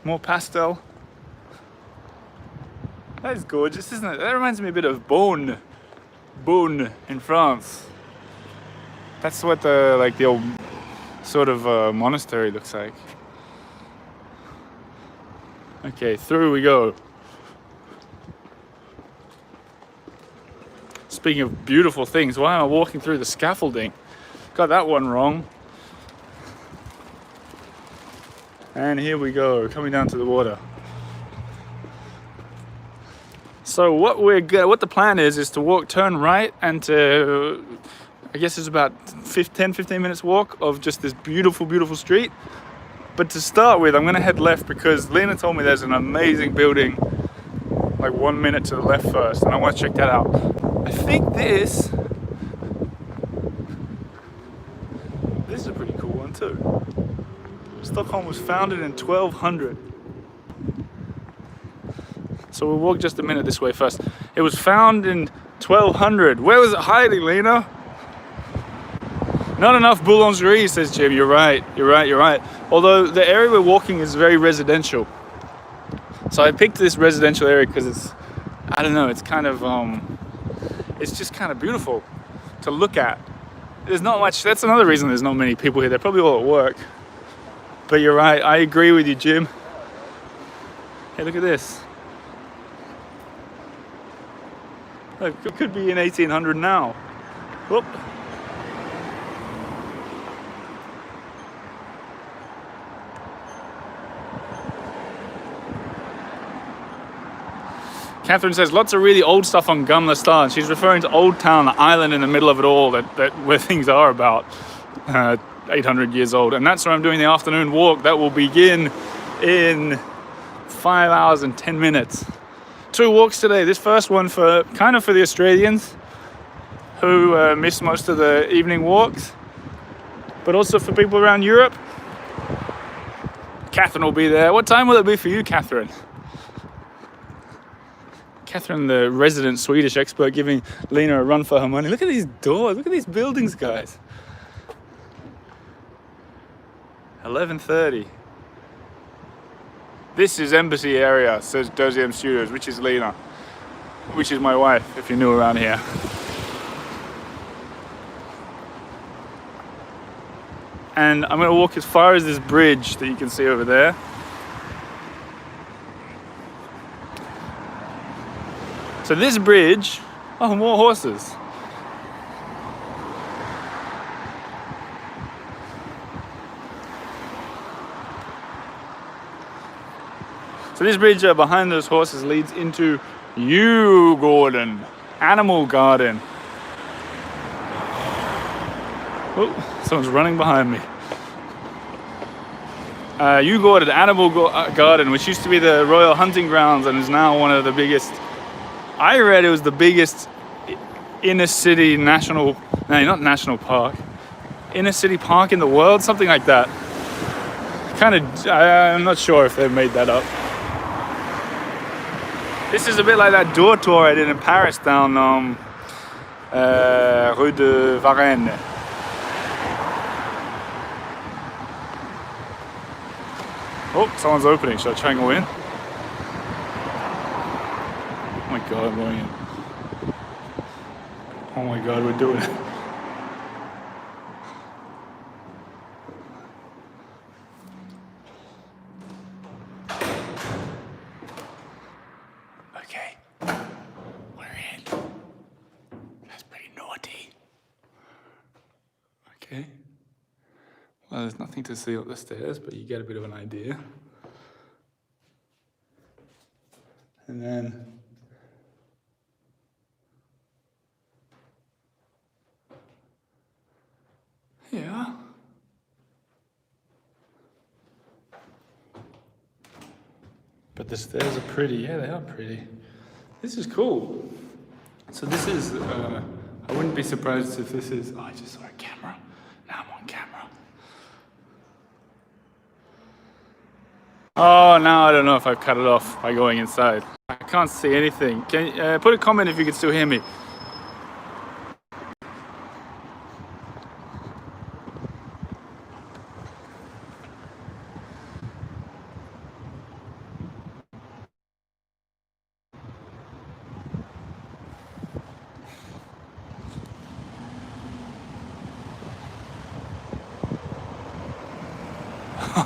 More pastel. That is gorgeous, isn't it? That reminds me a bit of Beaune in France. That's what the old sort of monastery looks like. Okay, through we go. Speaking of beautiful things, why am I walking through the scaffolding? Got that one wrong. And here we go, coming down to the water. So what the plan is to walk, turn right, and to, I guess it's about 15 minutes walk of just this beautiful, beautiful street. But to start with, I'm gonna head left because Lena told me there's an amazing building like 1 minute to the left first, and I want to check that out. I think this is a pretty cool one too. Stockholm was founded in 1200. So we'll walk just a minute this way first. It was founded in 1200. Where was it hiding, Lena? Not enough boulangerie, says Jim. You're right. Although the area we're walking is very residential. So I picked this residential area because it's, I don't know, it's kind of, it's just kind of beautiful to look at. There's not much, that's another reason there's not many people here. They're probably all at work. But you're right, I agree with you, Jim. Hey, look at this. Look, it could be in 1800 now. Whoop. Catherine says lots of really old stuff on Gamla Stan. She's referring to Old Town, the island in the middle of it all, that where things are about 800 years old. And that's where I'm doing the afternoon walk. That will begin in 5 hours and 10 minutes. 2 walks today. This first one for the Australians who miss most of the evening walks, but also for people around Europe. Catherine will be there. What time will it be for you, Catherine? Catherine, the resident Swedish expert, giving Lena a run for her money. Look at these doors. Look at these buildings, guys. 11:30. This is Embassy area, says Doziem Studios, which is Lena, which is my wife, if you're new around here. And I'm going to walk as far as this bridge that you can see over there. So this bridge, oh, more horses. So this bridge behind those horses leads into Djurgården, Animal Garden. Oh, someone's running behind me. Djurgården Animal Garden, which used to be the Royal Hunting Grounds and is now one of the biggest. I read it was the biggest inner city inner city park in the world, something like that. I'm not sure if they made that up. This is a bit like that door tour I did in Paris down Rue de Varenne. Oh, someone's opening. Should I try and go in? Oh my god, I'm going in. Oh my god, we're doing it. Okay. Well, there's nothing to see up the stairs, but you get a bit of an idea. And then yeah. But the stairs are pretty. Yeah, they are pretty. This is cool. So this is, I wouldn't be surprised if this is, oh, I just saw a camera. Now I'm on camera. Oh, now I don't know if I've cut it off by going inside. I can't see anything. Can you put a comment if you can still hear me?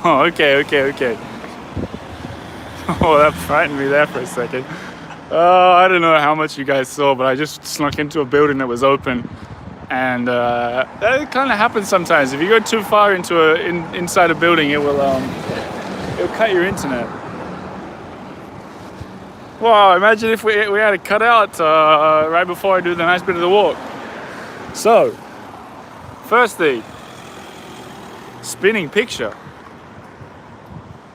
Oh, okay. Oh, that frightened me there for a second. I don't know how much you guys saw, but I just snuck into a building that was open. And that kind of happens sometimes. If you go too far into inside a building, it'll cut your internet. Wow, imagine if we had it cut out right before I do the nice bit of the walk. So, firstly, spinning picture.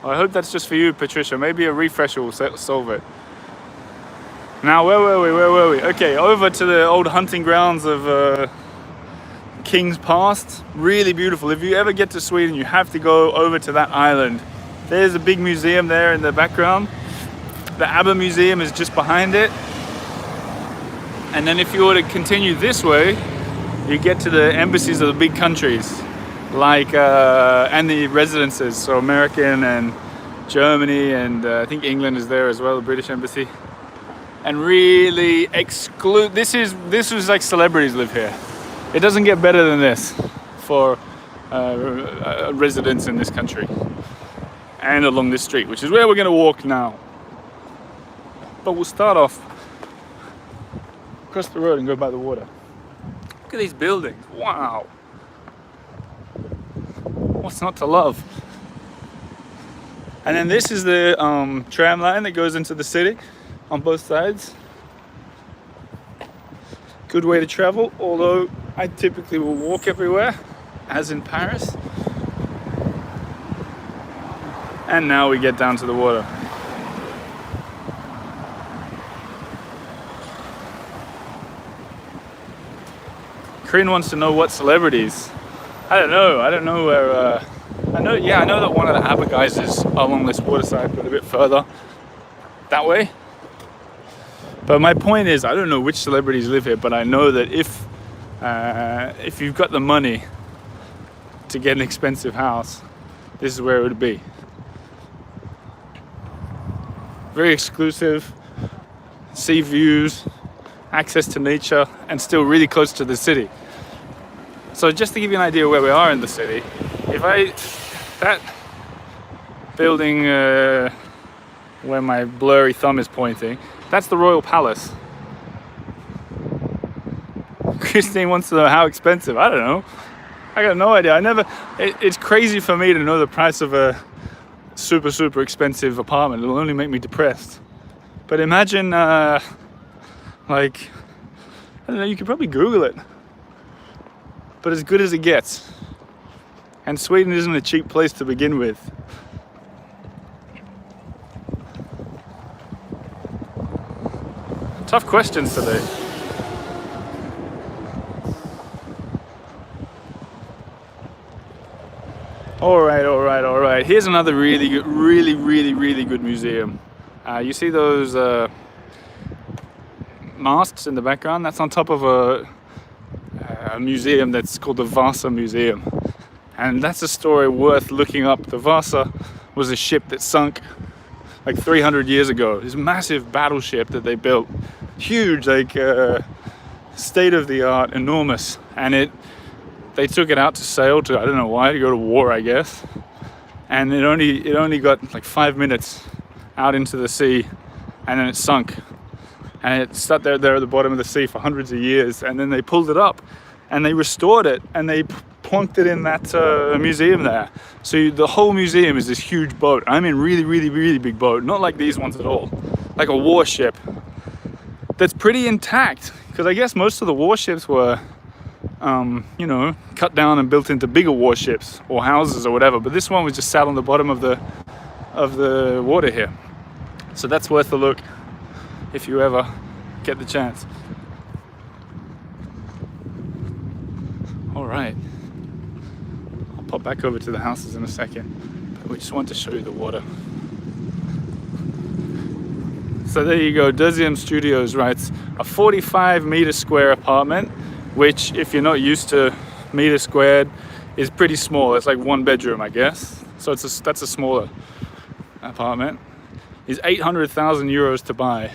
I hope that's just for you, Patricia. Maybe a refresher will solve it. Now, where were we? Okay, over to the old hunting grounds of King's Past. Really beautiful. If you ever get to Sweden, you have to go over to that island. There's a big museum there in the background. The ABBA Museum is just behind it. And then if you were to continue this way, you get to the embassies of the big countries. Like and the residences, so American and Germany, and I think England is there as well, the British embassy. And really exclude, this was like celebrities live here. It doesn't get better than this for residents in this country and along this street, which is where we're going to walk now. But we'll start off across the road and go by the water. Look at these buildings. Wow. What's not to love? And then this is the tram line that goes into the city on both sides. Good way to travel, although I typically will walk everywhere, as in Paris. And now we get down to the water. Corinne wants to know what celebrities. I don't know where, I know that one of the ABBA guys is along this waterside, but a bit further that way. But my point is, I don't know which celebrities live here, but I know that if you've got the money to get an expensive house, this is where it would be. Very exclusive, sea views, access to nature, and still really close to the city. So just to give you an idea where we are in the city, that building where my blurry thumb is pointing, that's the Royal Palace. Christine wants to know how expensive. I don't know. I got no idea. It's crazy for me to know the price of a super expensive apartment. It'll only make me depressed. But imagine, I don't know, you could probably Google it. But as good as it gets. And Sweden isn't a cheap place to begin with. Tough questions today. All right. Here's another really good museum. You see those masts in the background? That's on top of a museum that's called the Vasa Museum. And that's a story worth looking up. The Vasa was a ship that sunk like 300 years ago. This massive battleship that they built. Huge, like state-of-the-art, enormous. And they took it out to sail to, I don't know why, to go to war, I guess. And it only got like 5 minutes out into the sea, and then it sunk. And it sat there at the bottom of the sea for hundreds of years, and then they pulled it up and they restored it, and they plonked it in that museum there. So the whole museum is this huge boat. I mean really, really, really big boat. Not like these ones at all. Like a warship that's pretty intact. Because I guess most of the warships were, you know, cut down and built into bigger warships or houses or whatever. But this one was just sat on the bottom of the water here. So that's worth a look if you ever get the chance. All right, I'll pop back over to the houses in a second, but we just want to show you the water. So there you go, Deuxième Studios writes, a 45 meter square apartment, which if you're not used to meter squared, is pretty small. It's like one bedroom, I guess. So that's a smaller apartment. Is 800,000 euros to buy.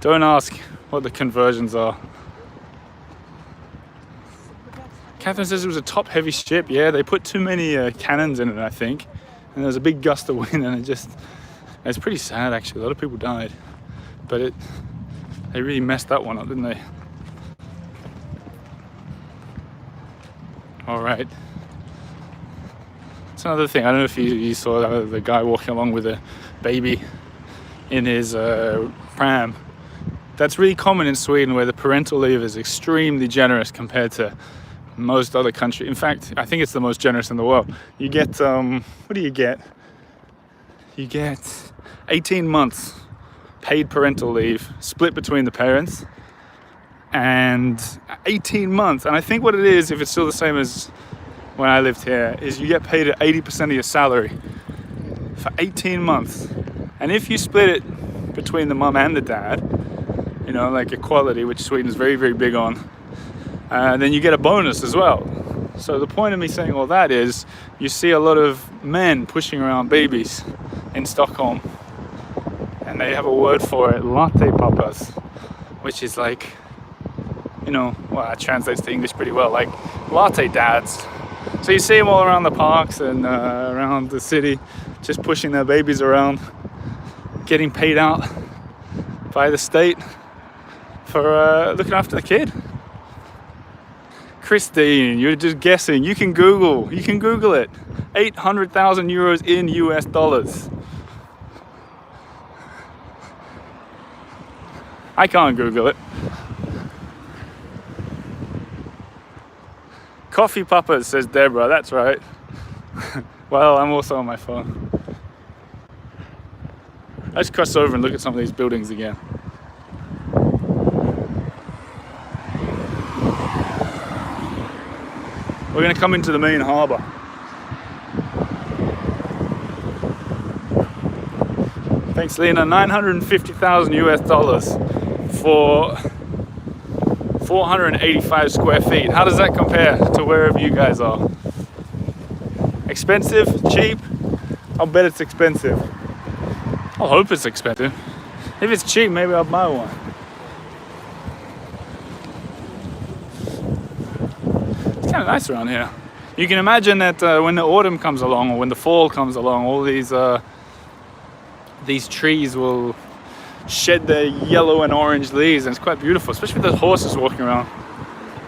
Don't ask what the conversions are. Catherine says it was a top-heavy ship. Yeah, they put too many cannons in it, I think. And there was a big gust of wind, and it's pretty sad, actually. A lot of people died. But they really messed that one up, didn't they? All right. That's another thing. I don't know if you saw the guy walking along with a baby in his pram. That's really common in Sweden, where the parental leave is extremely generous compared to most other countries. In fact, I think it's the most generous in the world. You get, what do you get? You get 18 months paid parental leave split between the parents, and 18 months. And I think what it is, if it's still the same as when I lived here, is you get paid at 80% of your salary for 18 months. And if you split it between the mum and the dad, you know, like equality, which Sweden's very, very big on, then you get a bonus as well. So the point of me saying all that is you see a lot of men pushing around babies in Stockholm, and they have a word for it, latte papas, which is like, you know, well, that translates to English pretty well, like latte dads. So you see them all around the parks and around the city, just pushing their babies around, getting paid out by the state for looking after the kid. Christine, you're just guessing. You can Google it. 800,000 euros in US dollars. I can't Google it. Coffee Papas, says Deborah, that's right. Well, I'm also on my phone. Let's cross over and look at some of these buildings again. We're going to come into the main harbour. Thanks, Lena. 950,000 US dollars for 485 square feet. How does that compare to wherever you guys are? Expensive? Cheap? I'll bet it's expensive. I hope it's expensive. If it's cheap, maybe I'll buy one. It's kind of nice around here. You can imagine that when the autumn comes along, or when the fall comes along, all these trees will shed their yellow and orange leaves, and it's quite beautiful, especially with those horses walking around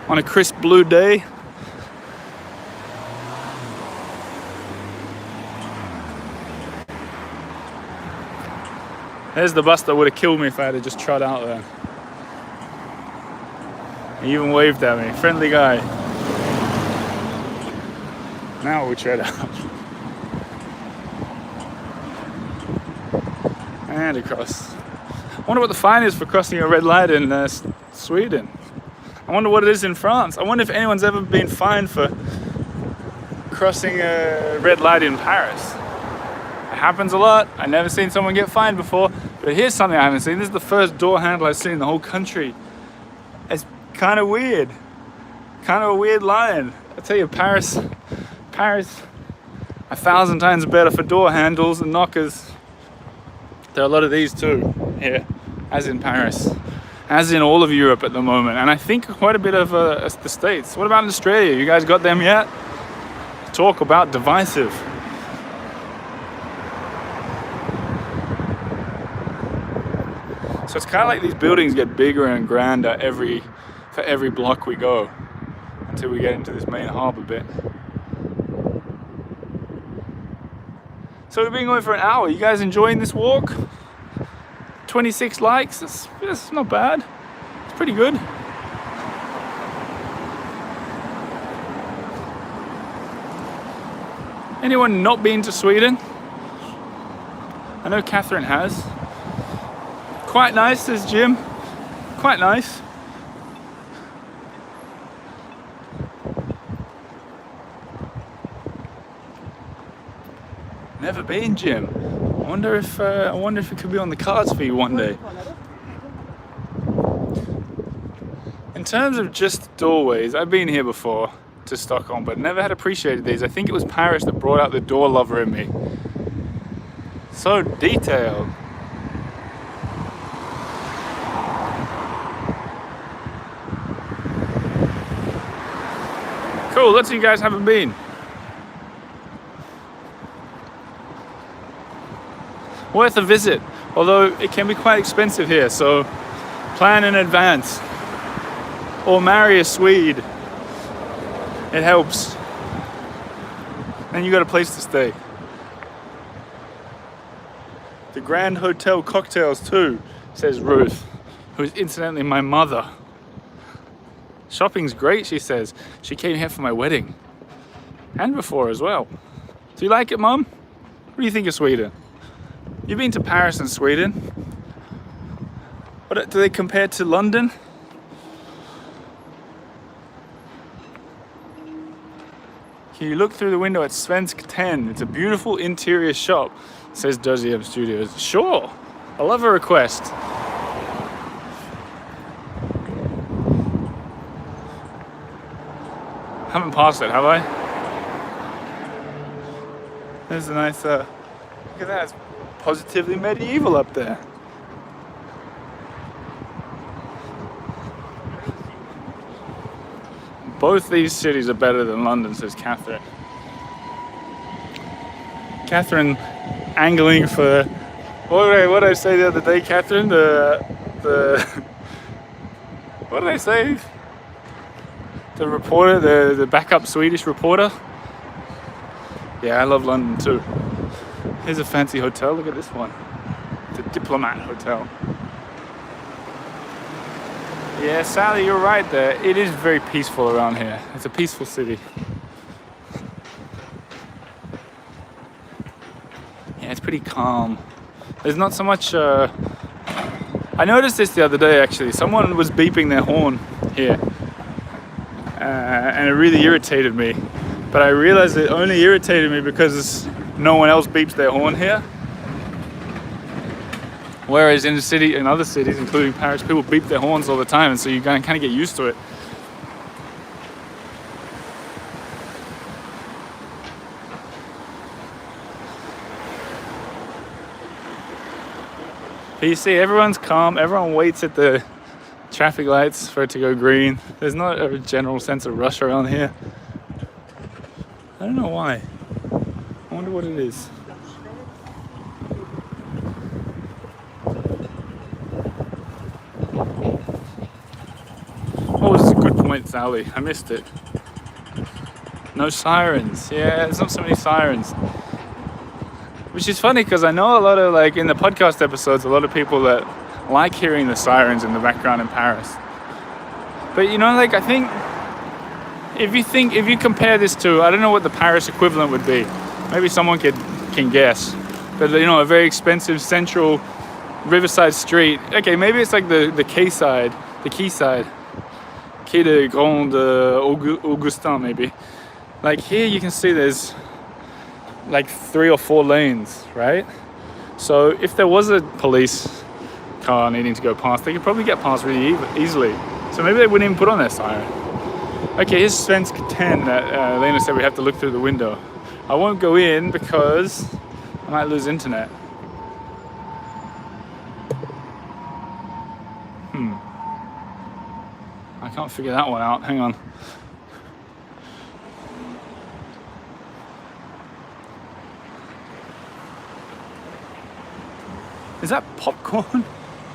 on a crisp blue day. There's the bus that would have killed me if I had just trod out there. He even waved at me. Friendly guy. Now we tread out. And across. I wonder what the fine is for crossing a red light in Sweden. I wonder what it is in France. I wonder if anyone's ever been fined for crossing a red light in Paris. It happens a lot. I've never seen someone get fined before, but here's something I haven't seen. This is the first door handle I've seen in the whole country. It's kind of weird. Kind of a weird line. I tell you, Paris, 1,000 times better for door handles and knockers. There are a lot of these too here, as in Paris, as in all of Europe at the moment, and I think quite a bit of the States. What about in Australia? You guys got them yet? Talk about divisive. So it's kind of like these buildings get bigger and grander for every block we go. until we get into this main harbour bit. So we've been going for an hour. You guys enjoying this walk? 26 likes, that's not bad. It's pretty good. Anyone not been to Sweden? I know Catherine has. Quite nice, says Jim. Quite nice. Never been, Jim. I wonder if it could be on the cards for you one day. In terms of just doorways, I've been here before to Stockholm, but never had appreciated these. I think it was Paris that brought out the door lover in me. So detailed. Cool, lots of you guys haven't been. Worth a visit, although it can be quite expensive here, so plan in advance. Or marry a Swede. It helps. And you got a place to stay. The Grand Hotel cocktails too, says Ruth, who is incidentally my mother. Shopping's great, she says. She came here for my wedding. And before as well. Do you like it, Mum? What do you think of Sweden? You've been to Paris and Sweden. What do they compare to London? Can you look through the window at Svensk 10? It's a beautiful interior shop, says Doziem Studios. Sure, I love a request. Haven't passed it, have I? There's a nice, look at that, it's positively medieval up there. Both these cities are better than London, says Catherine. Catherine angling for, what did I say the other day, Catherine? What did I say? The reporter, the backup Swedish reporter. Yeah, I love London too. Here's a fancy hotel, look at this one. It's a Diplomat Hotel. Yeah, Sally, you're right there. It is very peaceful around here. It's a peaceful city. Yeah, it's pretty calm. There's not so much... I noticed this the other day, actually. Someone was beeping their horn here. And it really irritated me. But I realized it only irritated me because no one else beeps their horn here. Whereas in the city, in other cities, including Paris, people beep their horns all the time, and so you kind of get used to it. But you see, everyone's calm, everyone waits at the traffic lights for it to go green. There's not a general sense of rush around here. I don't know why. I wonder what it is. Oh, this is a good point, Sally. I missed it. No sirens. Yeah, there's not so many sirens. Which is funny because I know a lot of, like, in the podcast episodes, a lot of people that like hearing the sirens in the background in Paris. But you know, like, I think if you compare this to, I don't know what the Paris equivalent would be. Maybe someone can guess. But you know, a very expensive central riverside street. Okay, maybe it's like the quayside, Quai de Grand Augustin, maybe. Like here, you can see there's like 3 or 4 lanes, right? So if there was a police car needing to go past, they could probably get past really easily. So maybe they wouldn't even put on their siren. Okay, here's Svensk 10 that Lena said we have to look through the window. I won't go in because I might lose internet. I can't figure that one out. Hang on. Is that popcorn?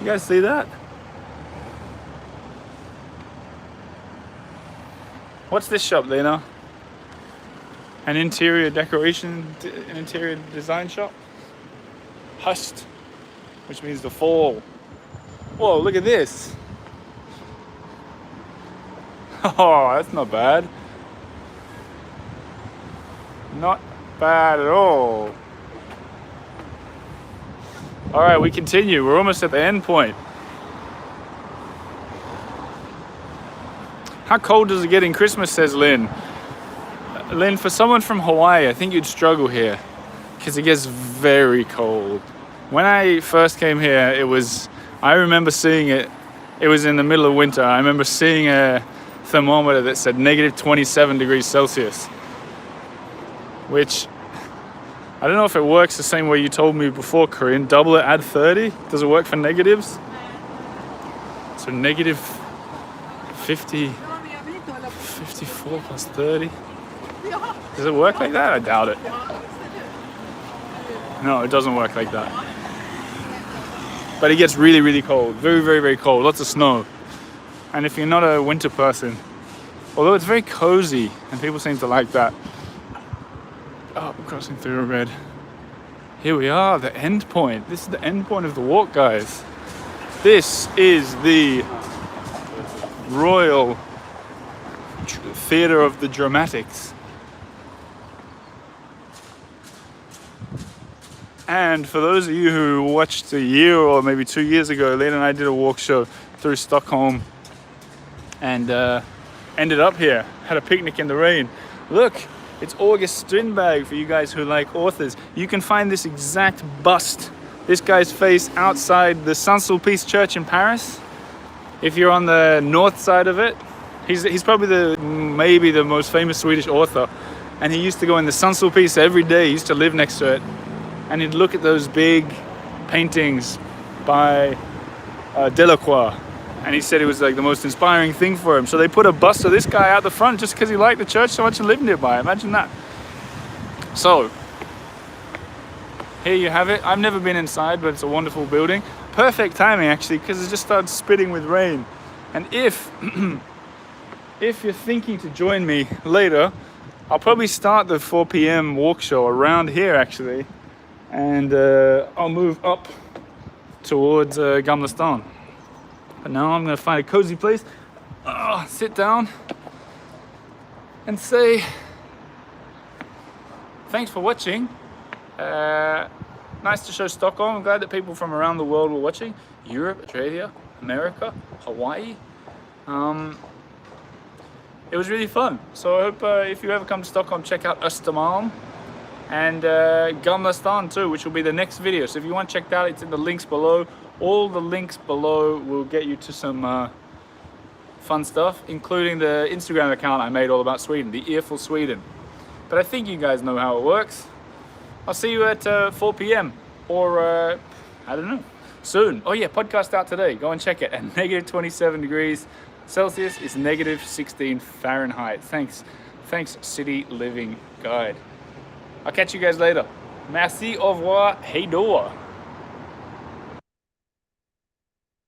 You guys see that? What's this shop, Lena? An interior decoration, an interior design shop? Hust, which means the fall. Whoa, look at this. Oh, that's not bad. Not bad at all. All right, we continue. We're almost at the end point. How cold does it get in Christmas, says Lynn. Lynn, for someone from Hawaii, I think you'd struggle here because it gets very cold. When I first came here, I remember seeing it was in the middle of winter. I remember seeing a thermometer that said negative 27 degrees Celsius, which I don't know if it works the same way you told me before, Corinne. Double it, add 30. Does it work for negatives? So negative 54 plus 30. Does it work like that? I doubt it. No, it doesn't work like that. But it gets really, really cold. Very, very, very cold. Lots of snow. And if you're not a winter person, although it's very cozy, and people seem to like that. Oh, we're crossing through a red. Here we are, the end point. This is the end point of the walk, guys. This is the Royal Theatre of the Dramatics. And for those of you who watched a year or maybe 2 years ago, Lena and I did a walk show through Stockholm and ended up here, had a picnic in the rain. Look, it's August Strandvägen for you guys who like authors. You can find this exact bust, this guy's face, outside the Saint-Sulpice Church in Paris. If you're on the north side of it, he's probably maybe the most famous Swedish author. And he used to go in the Saint-Sulpice every day. He used to live next to it. And he'd look at those big paintings by Delacroix, and he said it was like the most inspiring thing for him. So they put a bust of this guy out the front just because he liked the church so much and lived nearby. Imagine that. So here you have it. I've never been inside, but it's a wonderful building. Perfect timing actually, because it just started spitting with rain. And if you're thinking to join me later, I'll probably start the 4 p.m. walk show around here actually. And I'll move up towards Gamla Stan. But now I'm going to find a cozy place, sit down and say thanks for watching. Nice to show Stockholm. I'm glad that people from around the world were watching. Europe, Australia, America, Hawaii. It was really fun. So I hope if you ever come to Stockholm, check out Östermalm. And Gamla Stan too, which will be the next video. So if you want to check that out, it's in the links below. All the links below will get you to some fun stuff, including the Instagram account I made all about Sweden, the Earful Sweden. But I think you guys know how it works. I'll see you at 4 p.m. or I don't know, soon. Oh yeah, podcast out today. Go and check it. At negative 27 degrees Celsius is negative 16 Fahrenheit. Thanks, City Living Guide. I'll catch you guys later. Merci, au revoir, hey door.